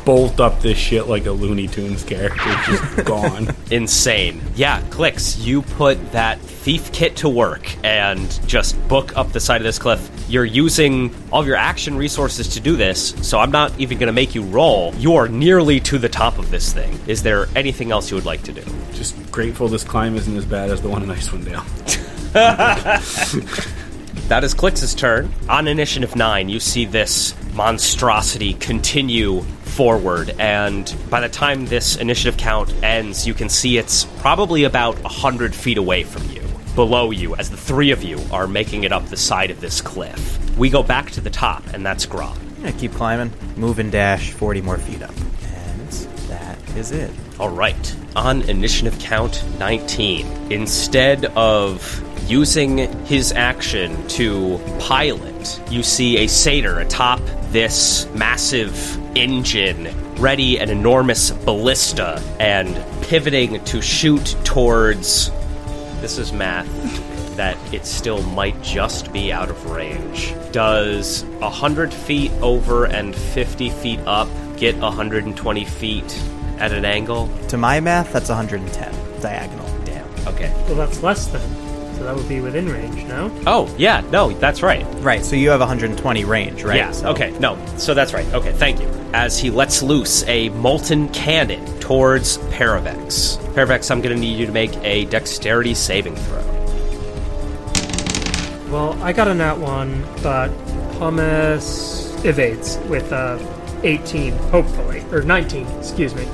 bolt up this shit like a Looney Tunes character, just gone. Insane. Yeah, Clicks, you put that thief kit to work and just book up the side of this cliff. You're using all of your action resources to do this, so I'm not even going to make you roll. You are nearly to the top of this thing. Is there anything else you would like to do? Just grateful this climb isn't as bad as the one in Icewind Dale. That is Clix' turn. On initiative 9, you see this monstrosity continue forward, and by the time this initiative count ends, you can see it's probably about 100 feet away from you, below you, as the three of you are making it up the side of this cliff. We go back to the top, and that's Grom. Yeah, keep climbing. Move and dash 40 more feet up. And that is it. All right. On initiative count 19, instead of using his action to pilot, you see a satyr atop this massive engine, ready an enormous ballista, and pivoting to shoot towards... This is math. That it still might just be out of range. Does 100 feet over and 50 feet up get 120 feet at an angle? To my math, that's 110 diagonal. Damn. Okay. Well, that's less than. So that would be within range, no? Oh, yeah, no, that's right. Right, so you have 120 range, right? Yeah, so. okay, no, so that's right. Okay, thank you. As he lets loose a molten cannon towards Paravex. Paravex, I'm going to need you to make a dexterity saving throw. Well, I got a nat 1, but Pumice evades with 18, hopefully. Or 19, excuse me.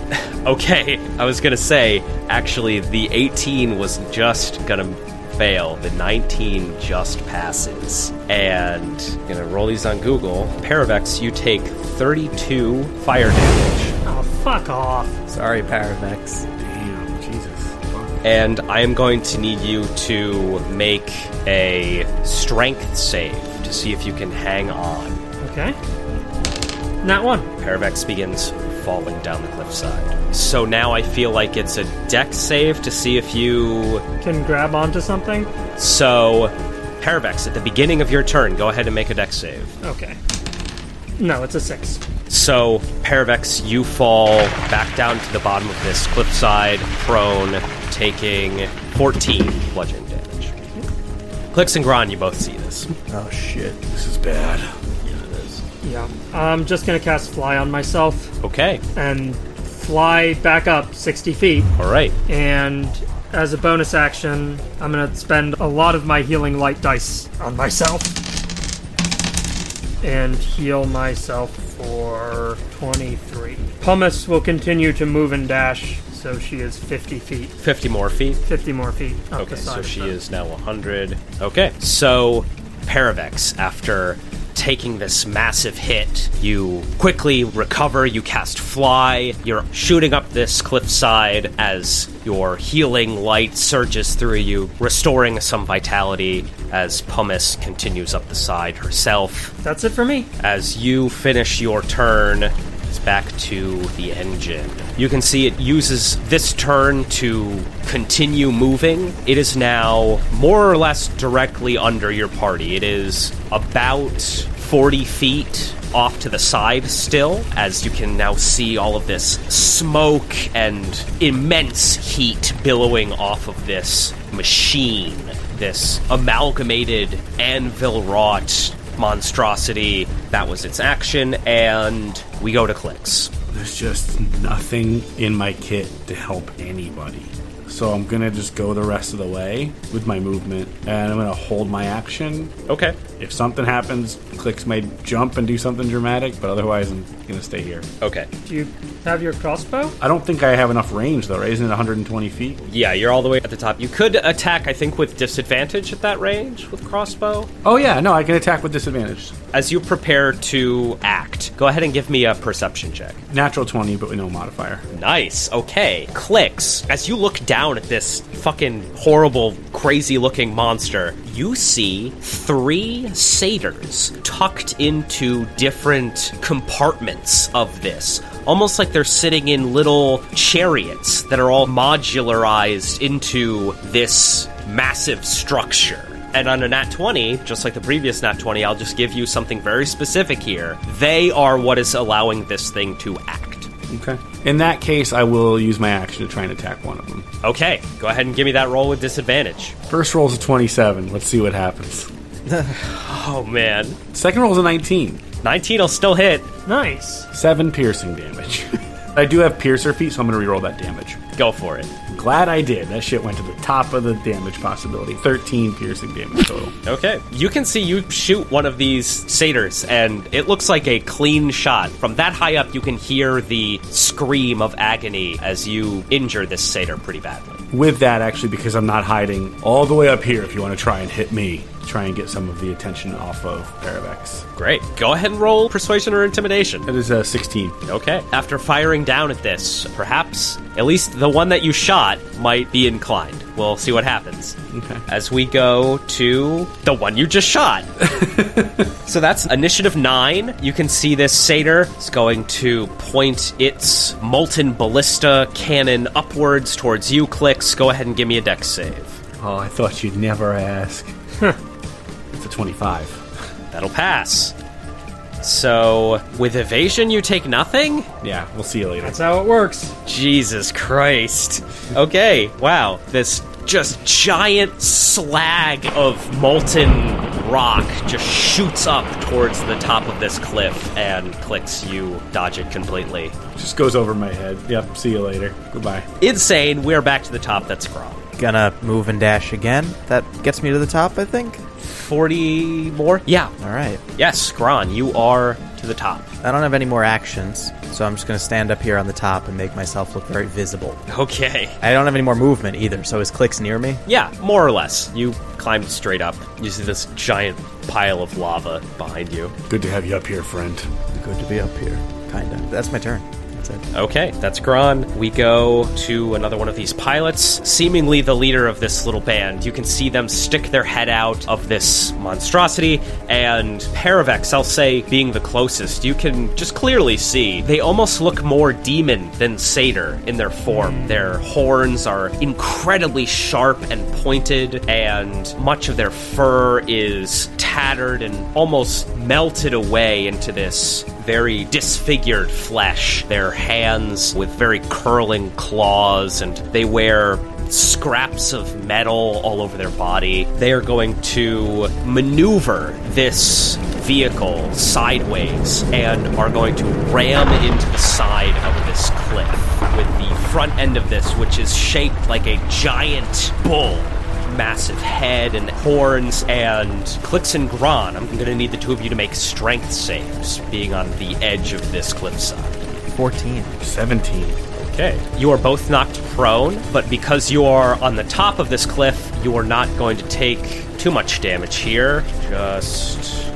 Okay, I was going to say, actually, the 18 was just going to fail. The 19 just passes. And I'm going to roll these on Google. Paravex, you take 32 fire damage. Oh, fuck off. Sorry, Paravex. Damn, Jesus. Fuck. And I am going to need you to make a strength save to see if you can hang on. Okay. Nat 1. Paravex begins falling down the cliffside. So now I feel like it's a dex save to see if you... Can grab onto something? So, Paravex, at the beginning of your turn, go ahead and make a dex save. Okay. No, it's a 6. So, Paravex, you fall back down to the bottom of this cliffside, prone, taking 14 bludgeoning damage. Clicks and Gron, you both see this. Oh, shit. This is bad. Yeah. I'm just gonna cast Fly on myself Okay, and fly back up 60 feet. all right. And as a bonus action, I'm gonna spend a lot of my healing light dice on myself. And heal myself for 23. Pumice will continue to move and dash, so she is 50 feet. 50 more feet. 50 more feet up Okay, the side so of she her. is now 100. Okay, so Paravex, after taking this massive hit, you quickly recover, you cast Fly, you're shooting up this cliffside as your healing light surges through you, restoring some vitality as Pumice continues up the side herself. That's it for me. As you finish your turn, it's back to the engine. You can see it uses this turn to continue moving. It is now more or less directly under your party. It is about 40 feet off to the side still, as you can now see all of this smoke and immense heat billowing off of this machine, this amalgamated anvil-wrought monstrosity. That was its action, and we go to Clicks. There's just nothing in my kit to help anybody. So I'm going to just go the rest of the way with my movement, and I'm going to hold my action. Okay. If something happens, Clicks may jump and do something dramatic, but otherwise I'm going to stay here. Okay. Do you have your crossbow? I don't think I have enough range, though, right? Isn't it 120 feet? Yeah, you're all the way at the top. You could attack, I think, with disadvantage at that range with crossbow. Oh, yeah, no, I can attack with disadvantage. As you prepare to act, go ahead and give me a perception check. Natural 20, but with no modifier. Nice. Okay. Clicks. As you look down at this fucking horrible, crazy-looking monster, you see 3 satyrs tucked into different compartments of this. Almost like they're sitting in little chariots that are all modularized into this massive structure. And on a nat 20, just like the previous nat 20, I'll just give you something very specific here. They are what is allowing this thing to act. Okay. In that case, I will use my action to try and attack one of them. Okay, go ahead and give me that roll with disadvantage. First roll's a 27. Let's see what happens. Oh, man. Second roll's a 19. 19 will still hit. Nice. 7 piercing damage. I do have Piercer feet, so I'm going to reroll that damage. Go for it. Glad I did. That shit went to the top of the damage possibility. 13 piercing damage total. Okay. You can see you shoot one of these satyrs, and it looks like a clean shot. From that high up, you can hear the scream of agony as you injure this satyr pretty badly. With that, actually, because I'm not hiding all the way up here, if you want to try and hit me, try and get some of the attention off of Paravex. Great. Go ahead and roll Persuasion or Intimidation. That is 16. Okay. After firing down at this, perhaps at least the one that you shot might be inclined. We'll see what happens. Okay. As we go to the one you just shot. So that's initiative 9. You can see this satyr is going to point its molten ballista cannon upwards towards you, Clicks. Go ahead and give me a dex save. Oh, I thought you'd never ask. It's a 25. That'll pass. So, with evasion, you take nothing? Yeah, we'll see you later. That's how it works. Jesus Christ. Okay, wow. This just giant slag of molten rock just shoots up towards the top of this cliff, and Clicks, you dodge it completely. Just goes over my head. Yep, see you later. Goodbye. Insane. We're back to the top. That's Grom. Gonna move and dash again. That gets me to the top, I think. 40 more? Yeah. All right. Yes, Gron, you are to the top. I don't have any more actions, so I'm just gonna stand up here on the top and make myself look very visible. Okay. I don't have any more movement either, so is Clicks near me? Yeah, more or less. You climbed straight up. You see this giant pile of lava behind you. Good to have you up here, friend. Good to be up here, kinda. That's my turn. That's it. Okay, that's Gron. We go to another one of these pilots, seemingly the leader of this little band. You can see them stick their head out of this monstrosity, and Paravex, I'll say, being the closest, you can just clearly see they almost look more demon than satyr in their form. Their horns are incredibly sharp and pointed, and much of their fur is tattered and almost melted away into this very disfigured flesh. Their hands with very curling claws, and they wear scraps of metal all over their body. They are going to maneuver this vehicle sideways and are going to ram into the side of this cliff with the front end of this, which is shaped like a giant bull. Massive head and horns, and Clicks and Gron, I'm going to need the two of you to make strength saves, being on the edge of this cliffside. 14. 17. Okay. You are both knocked prone, but because you are on the top of this cliff, you are not going to take too much damage here. Just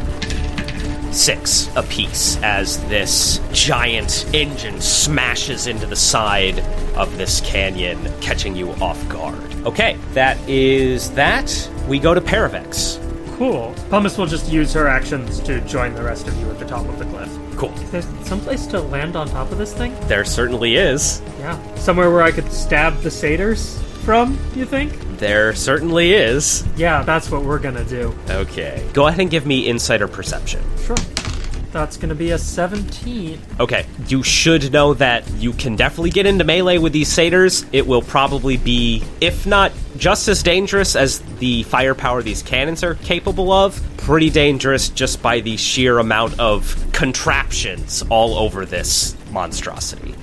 6 apiece as this giant engine smashes into the side of this canyon, catching you off guard. Okay, that is that. We go to Paravex. Cool. Pumice will just use her actions to join the rest of you at the top of the cliff. Cool. There's someplace to land on top of this thing? There certainly is. Yeah. Somewhere where I could stab the satyrs from, you think? There certainly is. Yeah, that's what we're gonna do. Okay. Go ahead and give me insight or perception. Sure. That's gonna be a 17. Okay, you should know that you can definitely get into melee with these satyrs. It will probably be, if not just as dangerous as the firepower these cannons are capable of, pretty dangerous just by the sheer amount of contraptions all over this monstrosity.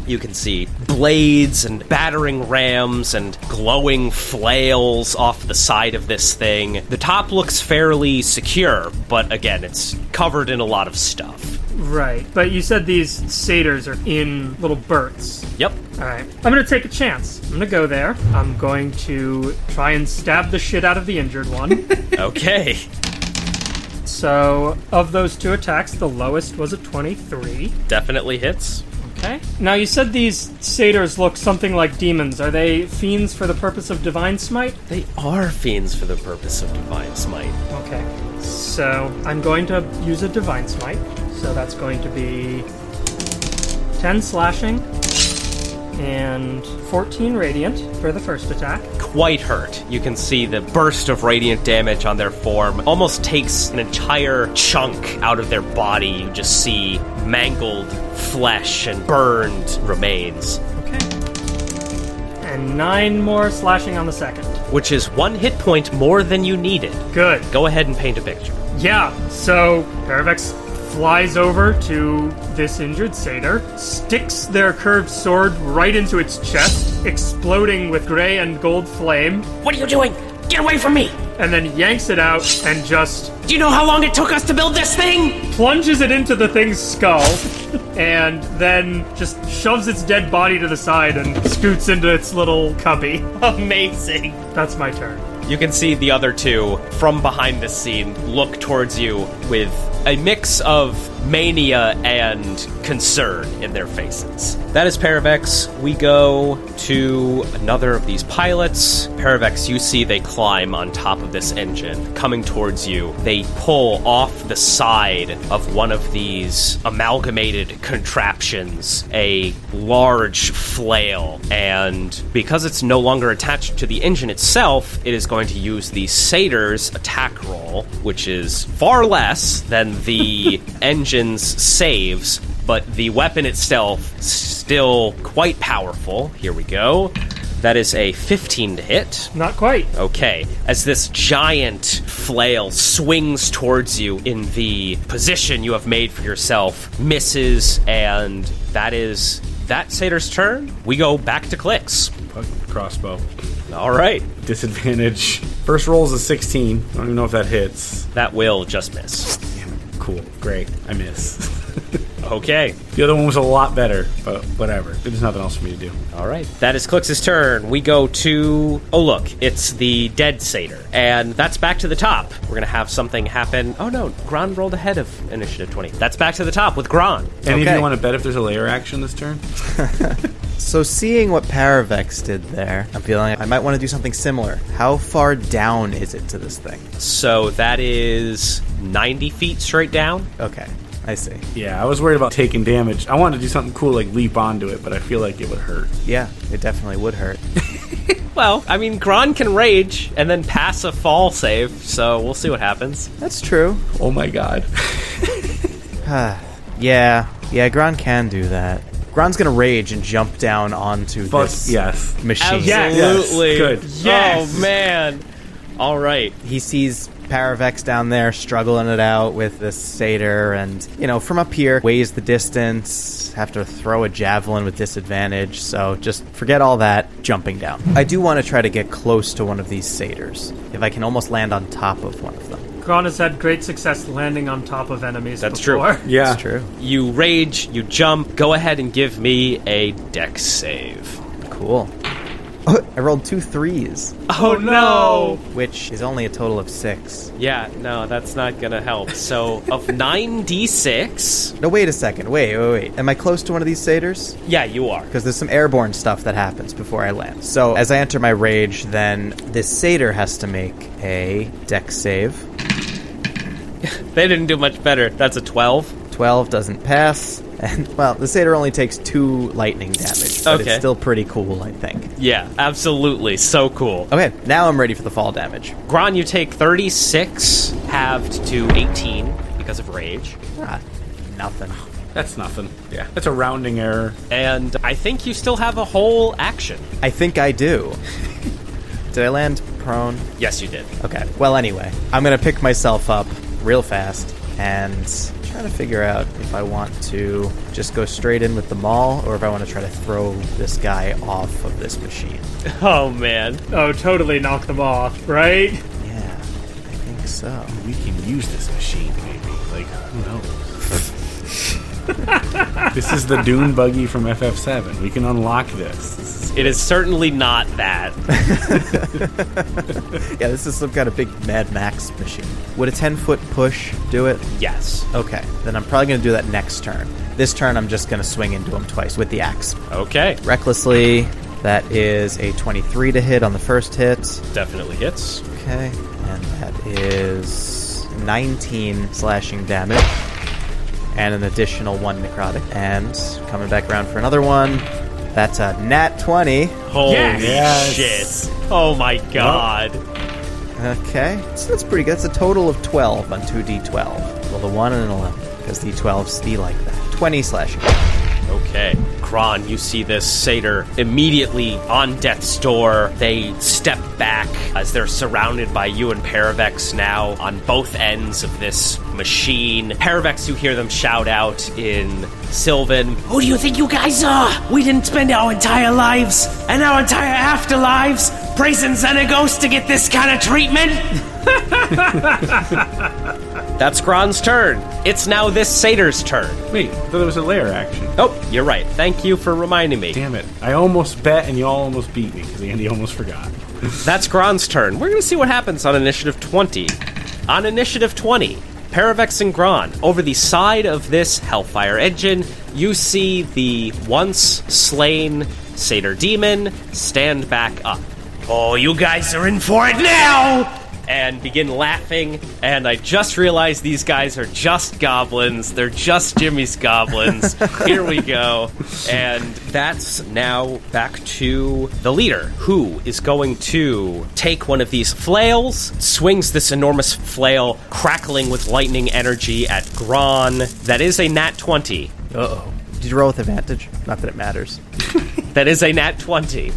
You can see blades and battering rams and glowing flails off the side of this thing. The top looks fairly secure, but again, it's covered in a lot of stuff. Right. But you said these satyrs are in little berths. Yep. Alright. I'm gonna take a chance. I'm gonna go there. I'm going to try and stab the shit out of the injured one. Okay. So, of those 2 attacks, the lowest was a 23. Definitely hits. Okay. Now, you said these satyrs look something like demons. Are they fiends for the purpose of Divine Smite? They are fiends for the purpose of Divine Smite. Okay. So, I'm going to use a Divine Smite. So that's going to be 10 slashing and 14 radiant for the first attack. Quite hurt. You can see the burst of radiant damage on their form almost takes an entire chunk out of their body. You just see mangled flesh and burned remains. Okay. And 9 more slashing on the second. Which is 1 hit point more than you needed. Good. Go ahead and paint a picture. Yeah, so Paravex flies over to this injured satyr, sticks their curved sword right into its chest, exploding with gray and gold flame, What are you doing? Get away from me! and then yanks it out and just Do you know how long it took us to build this thing? plunges it into the thing's skull, and then just shoves its dead body to the side and scoots into its little cubby. Amazing. That's my turn. You can see the other two from behind the scene look towards you with a mix of mania and concern in their faces. That is Paravex. We go to another of these pilots. Paravex, you see they climb on top of this engine, coming towards you. They pull off the side of one of these amalgamated contraptions, a large flail, and because it's no longer attached to the engine itself, it is going to use the satyr's attack roll, which is far less than the engine's saves, but the weapon itself still quite powerful. Here we go. That is a 15 to hit. Not quite. Okay, as this giant flail swings towards you in the position you have made for yourself, misses, and that is that satyr's turn. We go back to Clicks. Crossbow. All right, Disadvantage. First roll is a 16. I don't even know if that hits. that will just miss. Damn it. Cool. Great. I miss. Okay, The other one was a lot better, but whatever. There's nothing else for me to do. all right. That is Clicks' turn. We go to... Oh, look, it's the dead satyr. And that's back to the top. We're going to have something happen. Oh, no, Gron rolled ahead of Initiative 20. That's back to the top with Gron. Any of Okay. you want to bet if there's a layer action this turn? So seeing what Paravex did there, I'm feeling I might want to do something similar. How far down is it to this thing? So that is 90 feet straight down. Okay, I see. Yeah, I was worried about taking damage. I wanted to do something cool like leap onto it, but I feel like it would hurt. Yeah, it definitely would hurt. Well, I mean, Gron can rage and then pass a fall save, so we'll see what happens. That's true. Oh my god. Yeah, Gron can do that. Gron's gonna rage and jump down onto But this yes. machine. Absolutely. Good. Yes! Oh, man. All right. He sees Paravex down there struggling it out with this satyr, and, you know, from up here, weighs the distance, have to throw a javelin with disadvantage, so just forget all that, jumping down. I do want to try to get close to one of these satyrs, if I can almost land on top of one of them. Gron has had great success landing on top of enemies That's before. true. Yeah. That's true. You rage, you jump. Go ahead and give me a dex save. Cool. Oh, I rolled 2 3s, Oh, no. which is only a total of 6. Yeah, no, that's not going to help. So, of 9d6... No, wait a second. Wait. Am I close to one of these satyrs? Yeah, you are. Because there's some airborne stuff that happens before I land. So as I enter my rage, then this satyr has to make a dex save. They didn't do much better. That's a 12. 12 doesn't pass. And, well, the satyr only takes 2 lightning damage. But Okay. it's still pretty cool, I think. Yeah, absolutely. So cool. Okay, now I'm ready for the fall damage. Gron, you take 36, halved to 18 because of rage. Ah, nothing. That's nothing. Yeah. That's a rounding error. And I think you still have a whole action. I think I do. Did I land prone? Yes, you did. Okay. Well, anyway, I'm going to pick myself up real fast and try to figure out if I want to just go straight in with the maul or if I want to try to throw this guy off of this machine. Oh, man. Oh, totally knock them off, right? Yeah, I think so. We can use this machine, maybe. Like, who knows? This is the dune buggy from FF7. We can unlock this. It is certainly not that. Yeah, this is some kind of big Mad Max machine. Would a 10-foot push do it? Yes. Okay, then I'm probably going to do that next turn. This turn, I'm just going to swing into him twice with the axe. Okay. Recklessly, that is a 23 to hit on the first hit. Definitely hits. Okay, and that is 19 slashing damage. And an additional 1 necrotic. And coming back around for another one. That's a nat 20. Holy Yes. shit. Oh my god. Okay, so that's pretty good. That's a total of 12 on 2d12. Well, the 1 and an 11, because d12s be like that. 20 slashing. Okay. Kron, you see this satyr immediately on death's door. They step back as they're surrounded by you and Paravex now on both ends of this machine. Paravex, you hear them shout out in Sylvan. Who do you think you guys are? We didn't spend our entire lives and our entire afterlives praising Xenagos to get this kind of treatment? That's Kron's turn. It's now this satyr's turn. Wait, I thought it was a lair action. Oh, you're right. Thank you for reminding me. Damn it. I almost bet and you all almost beat me because Andy almost forgot. That's Gron's turn. We're going to see what happens on Initiative 20. On Initiative 20, Paravex and Gron, over the side of this Hellfire engine, you see the once slain satyr demon stand back up. Oh, you guys are in for it now! And begin laughing, and I just realized these guys are just goblins. They're just Jimmy's goblins. Here we go. And that's now back to the leader, who is going to take one of these flails, swings this enormous flail, crackling with lightning energy at Gron. That is a nat 20. Uh-oh. Did you roll with advantage? Not that it matters. That is a nat 20.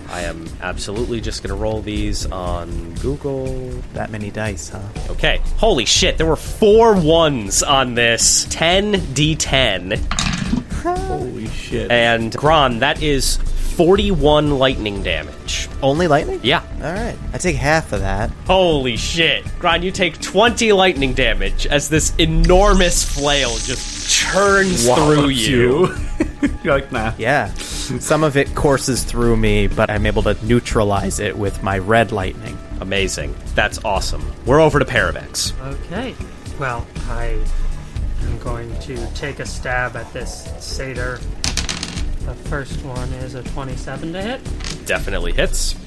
I am absolutely just going to roll these on Google. That many dice, huh? Okay. Holy shit, there were 4 ones on this. 10d10. Holy shit. And Gron, that is 41 lightning damage. Only lightning? Yeah. All right. I take half of that. Holy shit. Gron, you take 20 lightning damage as this enormous flail just churns through you. You're like, nah. Yeah. Some of it courses through me, but I'm able to neutralize it with my red lightning. Amazing. That's awesome. We're over to Paravex. Okay. Well, I am going to take a stab at this satyr. The first one is a 27 to hit. Definitely hits.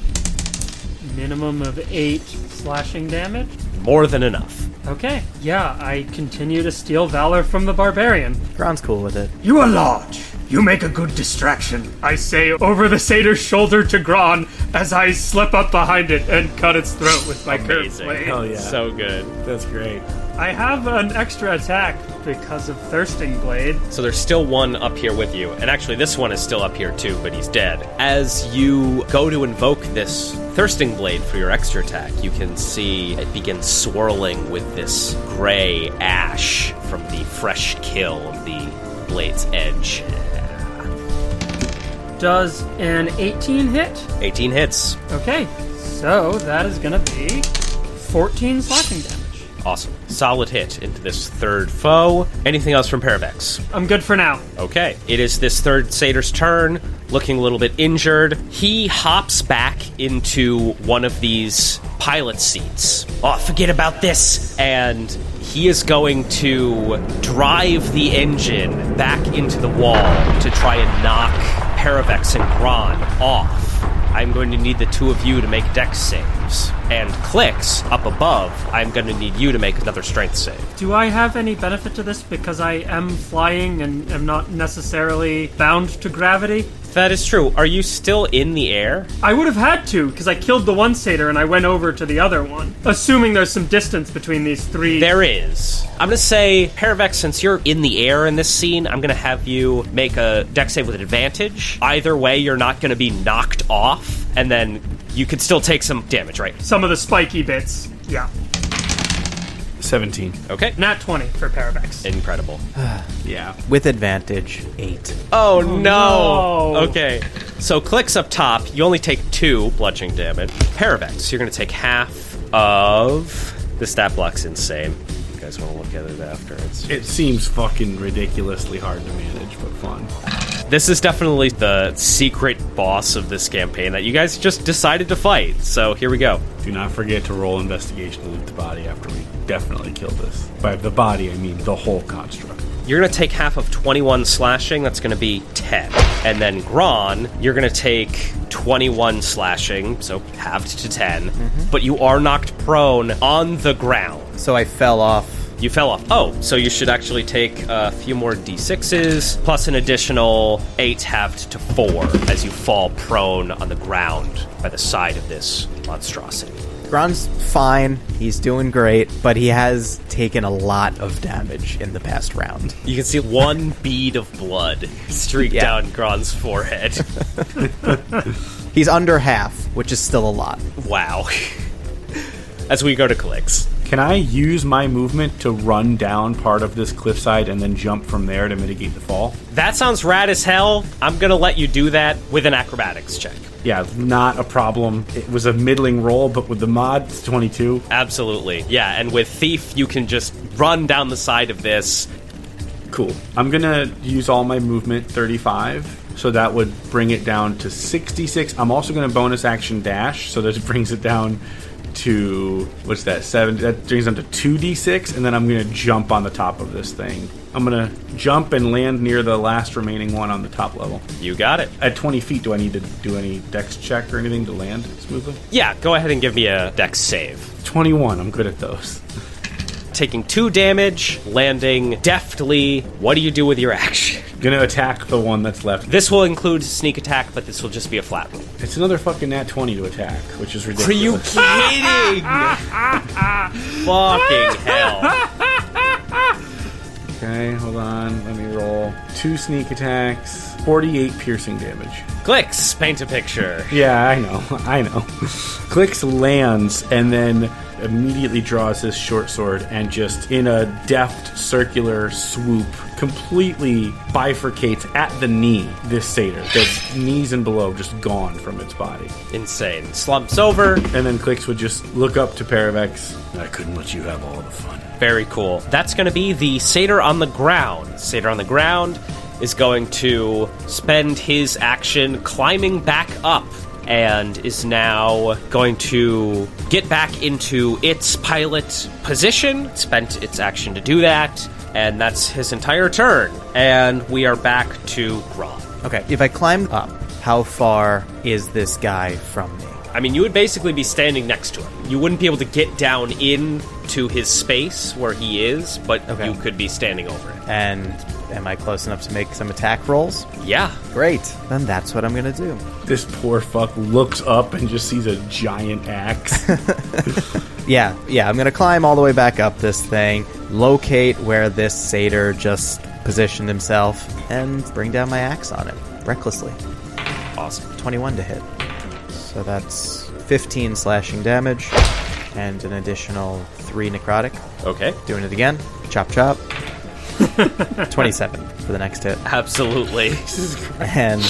Minimum of 8 slashing damage. More than enough. Okay. Yeah, I continue to steal valor from the barbarian. Gron's cool with it. You are large. You make a good distraction. I say over the satyr's shoulder to Gron as I slip up behind it and cut its throat with my curved Amazing. blade. Hell yeah. So good. That's great. I have an extra attack because of Thirsting Blade. So there's still one up here with you. And actually, this one is still up here too, but he's dead. As you go to invoke this Thirsting Blade for your extra attack, you can see it begins swirling with this gray ash from the fresh kill of the blade's edge. Does an 18 hit? 18 hits. Okay, so that is going to be 14 slashing damage. Awesome. Solid hit into this third foe. Anything else from Paravex? I'm good for now. Okay. It is this third satyr's turn, looking a little bit injured. He hops back into one of these pilot seats. Oh, forget about this. And he is going to drive the engine back into the wall to try and knock Paravex and Gron off. I'm going to need the two of you to make dex saves. And Clicks, up above, I'm going to need you to make another strength save. Do I have any benefit to this because I am flying and am not necessarily bound to gravity? That is true. Are you still in the air? I would have had to, because I killed the one satyr and I went over to the other one. Assuming there's some distance between these three. There is. I'm going to say, Paravex, since you're in the air in this scene, I'm going to have you make a dex save with advantage. Either way, you're not going to be knocked off, and then you could still take some damage, right? Some of the spiky bits. Yeah. 17. Okay. Nat 20 for Paravex. Incredible. Yeah. With advantage, 8. Oh, no. no. Okay. So Clicks up top, you only take 2 bludgeoning damage. Paravex, you're going to take half of... The stat block's insane. You guys want to look at it after? It seems fucking ridiculously hard to manage, but fun. This is definitely the secret boss of this campaign that you guys just decided to fight. So here we go. Do not forget to roll investigation to loot the body after we definitely kill this. By the body, I mean the whole construct. You're going to take half of 21 slashing. That's going to be 10. And then Gron, you're going to take 21 slashing, so halved to 10. But you are knocked prone on the ground. So I fell off. You fell off. Oh, so you should actually take a few more d6s, plus an additional 8 halved to 4 as you fall prone on the ground by the side of this monstrosity. Gron's fine. He's doing great, but he has taken a lot of damage in the past round. You can see one bead of blood streak down Gron's forehead. He's under half, which is still a lot. Wow. As we go to Clicks. Can I use my movement to run down part of this cliffside and then jump from there to mitigate the fall? That sounds rad as hell. I'm going to let you do that with an acrobatics check. Yeah, not a problem. It was a middling roll, but with the mod, it's 22. Absolutely. Yeah, and with Thief, you can just run down the side of this. Cool. I'm going to use all my movement, 35, so that would bring it down to 66. I'm also going to bonus action dash, so that brings it down to, what's that, 7? That brings them to 2d6, and then I'm going to jump on the top of this thing. I'm going to jump and land near the last remaining one on the top level. You got it. At 20 feet, do I need to do any dex check or anything to land smoothly? Yeah, go ahead and give me a dex save. 21, I'm good at those. Taking 2 damage, landing deftly. What do you do with your action? Gonna attack the one that's left. This will include sneak attack, but this will just be a flat roll. It's another fucking nat 20 to attack, which is ridiculous. Are you kidding? Fucking hell. Okay, hold on. Let me roll. 2 sneak attacks, 48 piercing damage. Clicks, paint a picture. Yeah, I know. Clicks lands and then immediately draws his short sword and just, in a deft circular swoop, completely bifurcates at the knee this satyr. The knees and below just gone from its body. Insane. Slumps over. And then Clicks would just look up to Paravex. I couldn't let you have all the fun. Very cool. That's going to be the satyr on the ground. Satyr on the ground is going to spend his action climbing back up and is now going to get back into its pilot position. Spent its action to do that, and that's his entire turn. And we are back to Gron. Okay, if I climb up, how far is this guy from me? I mean, you would basically be standing next to him. You wouldn't be able to get down into his space where he is, but you could be standing over it. And am I close enough to make some attack rolls? Yeah. Great. Then that's what I'm going to do. This poor fuck looks up and just sees a giant axe. Yeah, I'm going to climb all the way back up this thing, locate where this satyr just positioned himself, and bring down my axe on him, recklessly. Awesome. 21 to hit. So that's 15 slashing damage, and an additional 3 necrotic. Okay. Doing it again. Chop, chop. 27 for the next hit. Absolutely. And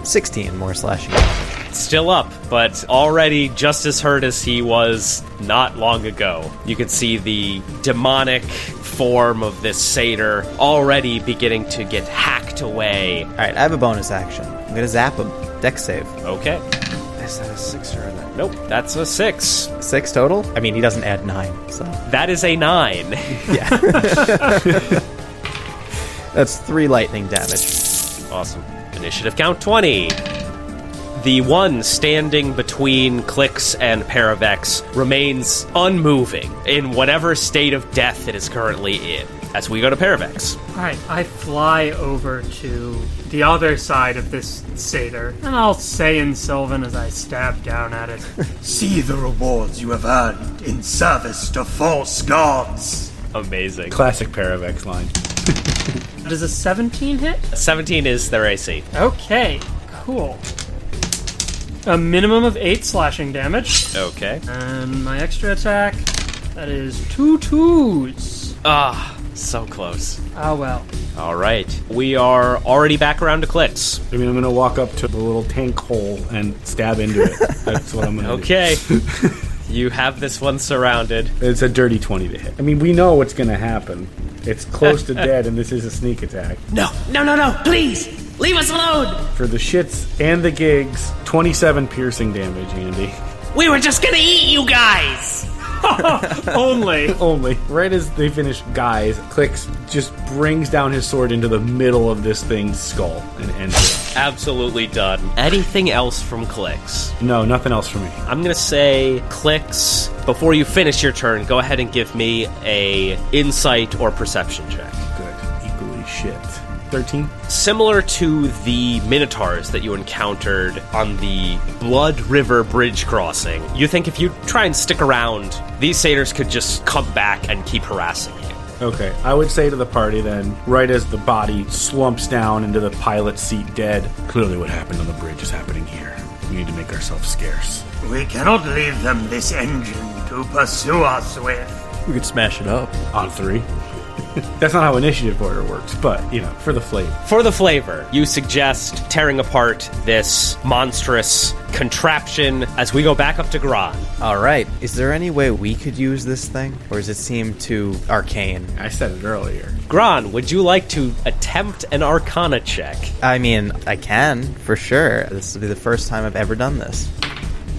16 more slashing damage. Still up, but already just as hurt as he was not long ago. You can see the demonic form of this satyr already beginning to get hacked away. Alright, I have a bonus action. I'm going to zap him. Dex save. Okay. Is that a 6 or a 9? Nope, that's a 6. 6 total? I mean, he doesn't add 9, so... That is a 9. Yeah. That's 3 lightning damage. Awesome. Initiative count 20. The one standing between Clicks and Paravex remains unmoving in whatever state of death it is currently in. As we go to Paravex. Alright, I fly over to the other side of this satyr, and I'll say in Sylvan as I stab down at it. See the rewards you have earned in service to false gods. Amazing. Classic Paravex line. Does a 17 hit? 17 is their AC. Okay, cool. A minimum of 8 slashing damage. Okay. And my extra attack, that is 2 2s. Ah, so close. Oh well. All right. We are already back around to Clicks. I mean, I'm going to walk up to the little tank hole and stab into it. That's what I'm going to do. Okay. You have this one surrounded. It's a dirty 20 to hit. I mean, we know what's going to happen. It's close to dead, and this is a sneak attack. No, please! Leave us alone! For the shits and the gigs, 27 piercing damage, Andy. We were just gonna eat you guys! Only. Right as they finish guys, Clicks just brings down his sword into the middle of this thing's skull and ends it. Absolutely done. Anything else from Clicks? No, nothing else for me. I'm going to say, Clicks, before you finish your turn, go ahead and give me a insight or perception check. Good. Equally shit. 13? Similar to the Minotaurs that you encountered on the Blood River bridge crossing, you think if you try and stick around, these satyrs could just come back and keep harassing you. Okay, I would say to the party then, right as the body slumps down into the pilot's seat dead, clearly what happened on the bridge is happening here. We need to make ourselves scarce. We cannot leave them this engine to pursue us with. We could smash it up. On 3. That's not how initiative order works, but, for the flavor. For the flavor, you suggest tearing apart this monstrous contraption as we go back up to Gran. All right. Is there any way we could use this thing? Or does it seem too arcane? I said it earlier. Gran, would you like to attempt an Arcana check? I mean, I can, for sure. This will be the first time I've ever done this.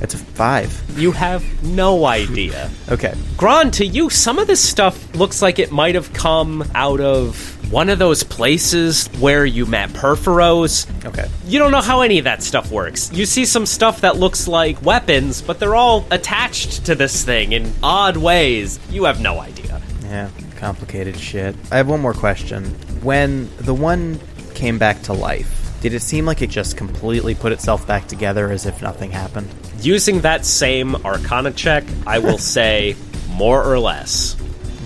It's a 5. You have no idea. Okay. Gran, to you, some of this stuff looks like it might have come out of one of those places where you met Perforos. Okay. You don't know how any of that stuff works. You see some stuff that looks like weapons, but they're all attached to this thing in odd ways. You have no idea. Yeah, complicated shit. I have one more question. When the one came back to life, did it seem like it just completely put itself back together as if nothing happened? Using that same Arcana check, I will say more or less.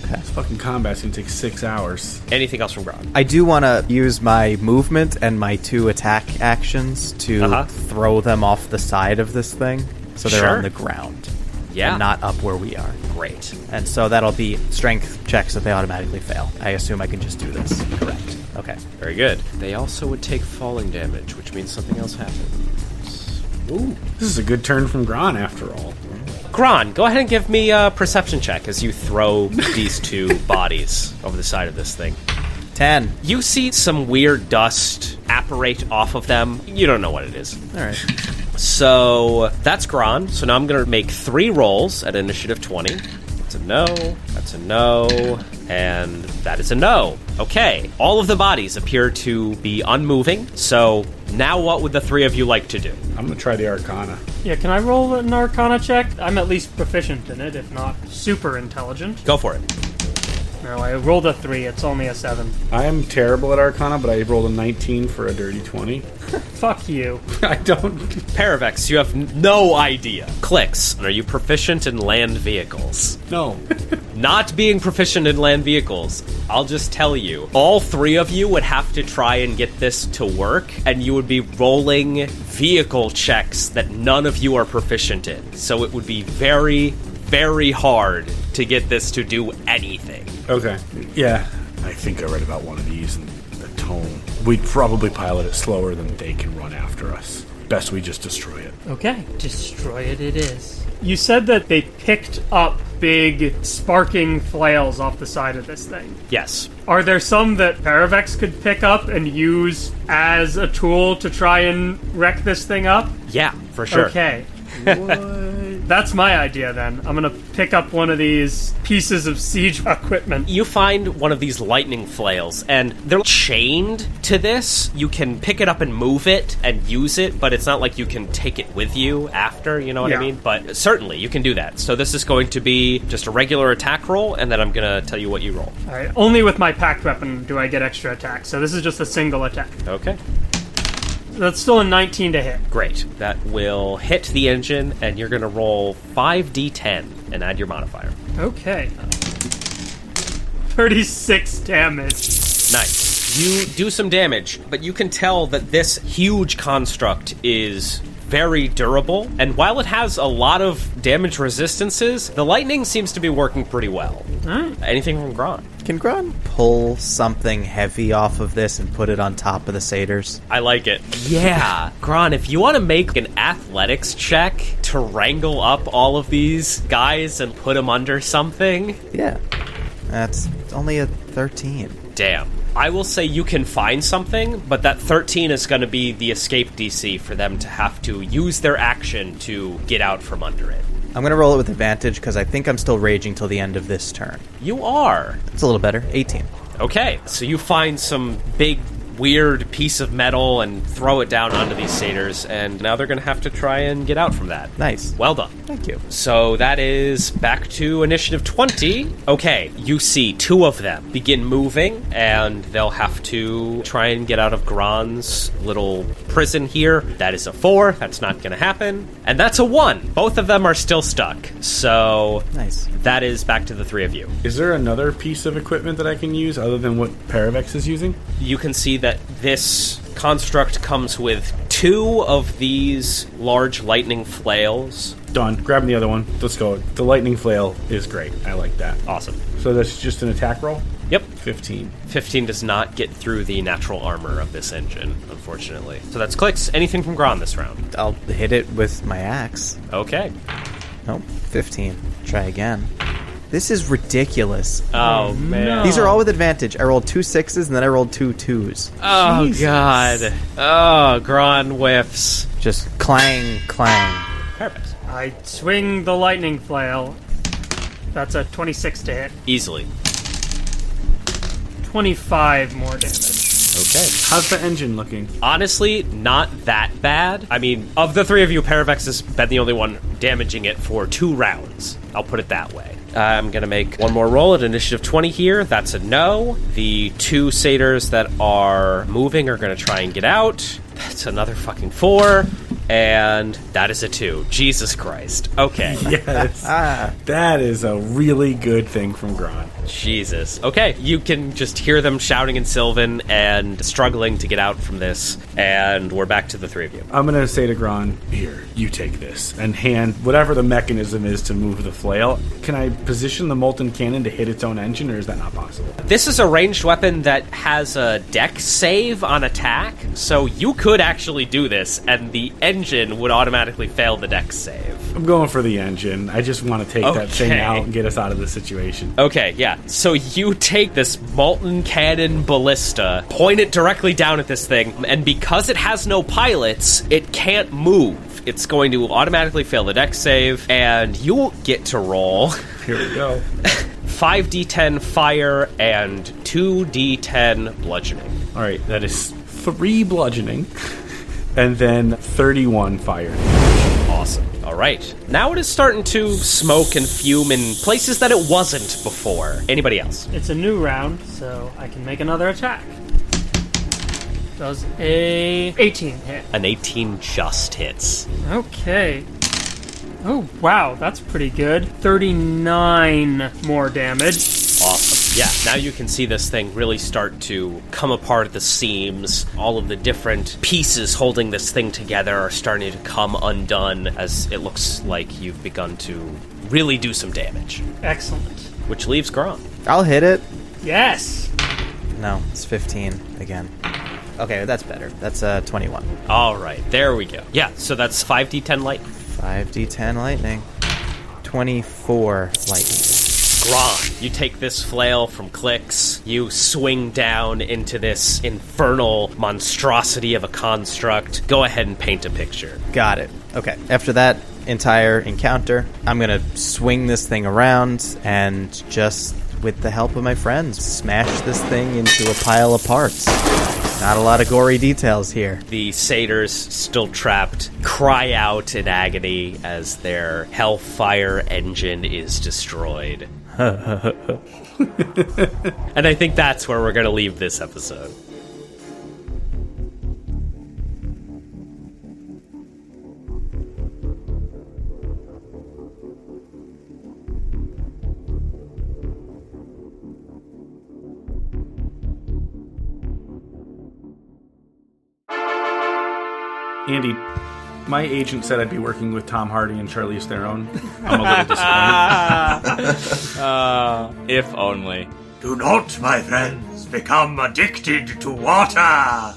Okay. This fucking combat's gonna take 6 hours. Anything else from Gran? I do want to use my movement and my 2 attack actions to throw them off the side of this thing so they're Sure. on the ground. Yeah. And not up where we are. Great. And so that'll be strength checks that they automatically fail. I assume I can just do this. Correct. Okay. Very good. They also would take falling damage, which means something else happens. Ooh, this is a good turn from Gran after all. Gran, go ahead and give me a perception check as you throw these 2 bodies over the side of this thing. 10. You see some weird dust apparate off of them. You don't know what it is. All right. So that's Gran. So now I'm going to make 3 rolls at initiative 20. That's a no, that's a no, and that is a no. Okay, all of the bodies appear to be unmoving. So now what would the 3 of you like to do? I'm gonna try the Arcana. Yeah, can I roll an Arcana check? I'm at least proficient in it, if not super intelligent. Go for it. No, I rolled a 3. It's only a 7. I am terrible at Arcana, but I rolled a 19 for a dirty 20. Fuck you. I don't... Paravex, you have no idea. Clicks, are you proficient in land vehicles? No. Not being proficient in land vehicles, I'll just tell you, all 3 of you would have to try and get this to work, and you would be rolling vehicle checks that none of you are proficient in. So it would be very, very hard to get this to do anything. Okay. Yeah. I think I read about one of these and the tone. We'd probably pilot it slower than they can run after us. Best we just destroy it. Okay, destroy it is. You said that they picked up big sparking flails off the side of this thing. Yes. Are there some that Paravex could pick up and use as a tool to try and wreck this thing up? Yeah, for sure. Okay. That's my idea then. I'm gonna pick up one of these pieces of siege equipment. You find one of these lightning flails, and they're chained to this. You can pick it up and move it and use it, but it's not like you can take it with you after, you know what I mean? But certainly, you can do that. So this is going to be just a regular attack roll, and then I'm gonna tell you what you roll. Alright, only with my packed weapon do I get extra attack, so this is just a single attack. Okay. That's still a 19 to hit. Great. That will hit the engine, and you're gonna roll 5d10 and add your modifier. Okay. 36 damage. Nice. You do some damage, but you can tell that this huge construct is very durable, and while it has a lot of damage resistances, the lightning seems to be working pretty well. Anything from Gran? Can Gran pull something heavy off of this and put it on top of the satyrs? I like it. Yeah. Gran, if you want to make an athletics check to wrangle up all of these guys and put them under something... Yeah. That's only a 13. Damn. I will say you can find something, but that 13 is going to be the escape DC for them to have to use their action to get out from under it. I'm going to roll it with advantage because I think I'm still raging till the end of this turn. You are. It's a little better. 18. Okay, so you find some big weird piece of metal and throw it down onto these satyrs, and now they're going to have to try and get out from that. Nice. Well done. Thank you. So that is back to initiative 20. Okay, you see 2 of them begin moving, and they'll have to try and get out of Gron's little prison here. That is a 4. That's not going to happen. And that's a 1. Both of them are still stuck. So Nice. that is back to the 3 of you. Is there another piece of equipment that I can use other than what Paravex is using? You can see that this construct comes with 2 of these large lightning flails. Done. Grabbing the other one. Let's go. The lightning flail is great. I like that. Awesome. So that's just an attack roll? Yep. 15. 15 does not get through the natural armor of this engine, unfortunately. So that's clicks. Anything from Gron this round? I'll hit it with my axe. Okay. Nope, 15. Try again. This is ridiculous. Oh, man. These are all with advantage. I rolled 2 6s and then I rolled 2 2s. Oh, Jesus. God. Oh, Gron whiffs. Just clang, clang. Perfect. I swing the lightning flail. That's a 26 to hit. Easily. 25 more damage. Okay. How's the engine looking? Honestly, not that bad. I mean, of the 3 of you, Paravex has been the only one damaging it for 2 rounds. I'll put it that way. I'm going to make one more roll at initiative 20 here. That's a no. The 2 satyrs that are moving are going to try and get out. That's another fucking 4. And that is a 2. Jesus Christ. Okay. Yes. That is a really good thing from Gron. Jesus. Okay, you can just hear them shouting in Sylvan and struggling to get out from this, and we're back to the 3 of you. I'm going to say to Gron, here, you take this, and hand whatever the mechanism is to move the flail. Can I position the molten cannon to hit its own engine, or is that not possible? This is a ranged weapon that has a dex save on attack, so you could actually do this, and the engine would automatically fail the dex save. I'm going for the engine. I just want to take that thing Okay. out and get us out of this situation. Okay, yeah. So you take this molten cannon ballista, point it directly down at this thing, and because it has no pilots, it can't move. It's going to automatically fail the dex save, and you get to roll Here we go. 5d10 fire and 2d10 bludgeoning. All right, that is 3 bludgeoning, and then 31 fire. Awesome. All right. Now it is starting to smoke and fume in places that it wasn't before. Anybody else? It's a new round, so I can make another attack. Does a 18 hit. An 18 just hits. Okay. Oh, wow, that's pretty good. 39 more damage. Awesome. Yeah, now you can see this thing really start to come apart at the seams. All of the different pieces holding this thing together are starting to come undone as it looks like you've begun to really do some damage. Excellent. Which leaves Gron. I'll hit it. Yes! No, it's 15 again. Okay, that's better. That's 21. All right, there we go. Yeah, so that's 5d10 lightning. 5d10 lightning. 24 lightning. Gron, you take this flail from Clicks, you swing down into this infernal monstrosity of a construct. Go ahead and paint a picture. Got it. Okay. After that entire encounter, I'm going to swing this thing around and just, with the help of my friends, smash this thing into a pile of parts. Not a lot of gory details here. The satyrs, still trapped, cry out in agony as their hellfire engine is destroyed. And I think that's where we're going to leave this episode. Andy, my agent said I'd be working with Tom Hardy and Charlize Theron. I'm a little disappointed. If only. Do not, my friends, become addicted to water.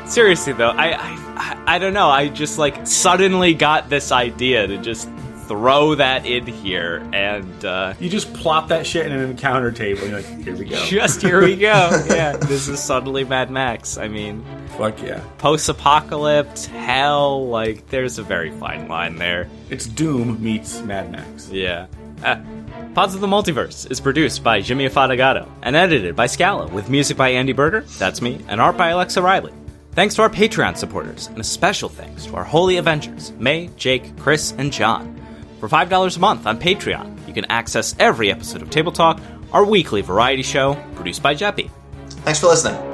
Seriously though, I don't know. I just like suddenly got this idea to just throw that in here, and You just plop that shit in an encounter table, and you're like, here we go. just here we go. Yeah, this is suddenly Mad Max. I mean, Fuck yeah. post-apocalypse, hell, like there's a very fine line there. It's Doom meets Mad Max. Yeah. Pods of the Multiverse is produced by Jimmy Afadagato and edited by Scala, with music by Andy Berger, that's me, and art by Alexa Riley. Thanks to our Patreon supporters, and a special thanks to our Holy Avengers, May, Jake, Chris, and John. For $5 a month on Patreon, you can access every episode of Table Talk, our weekly variety show produced by Jeppy. Thanks for listening.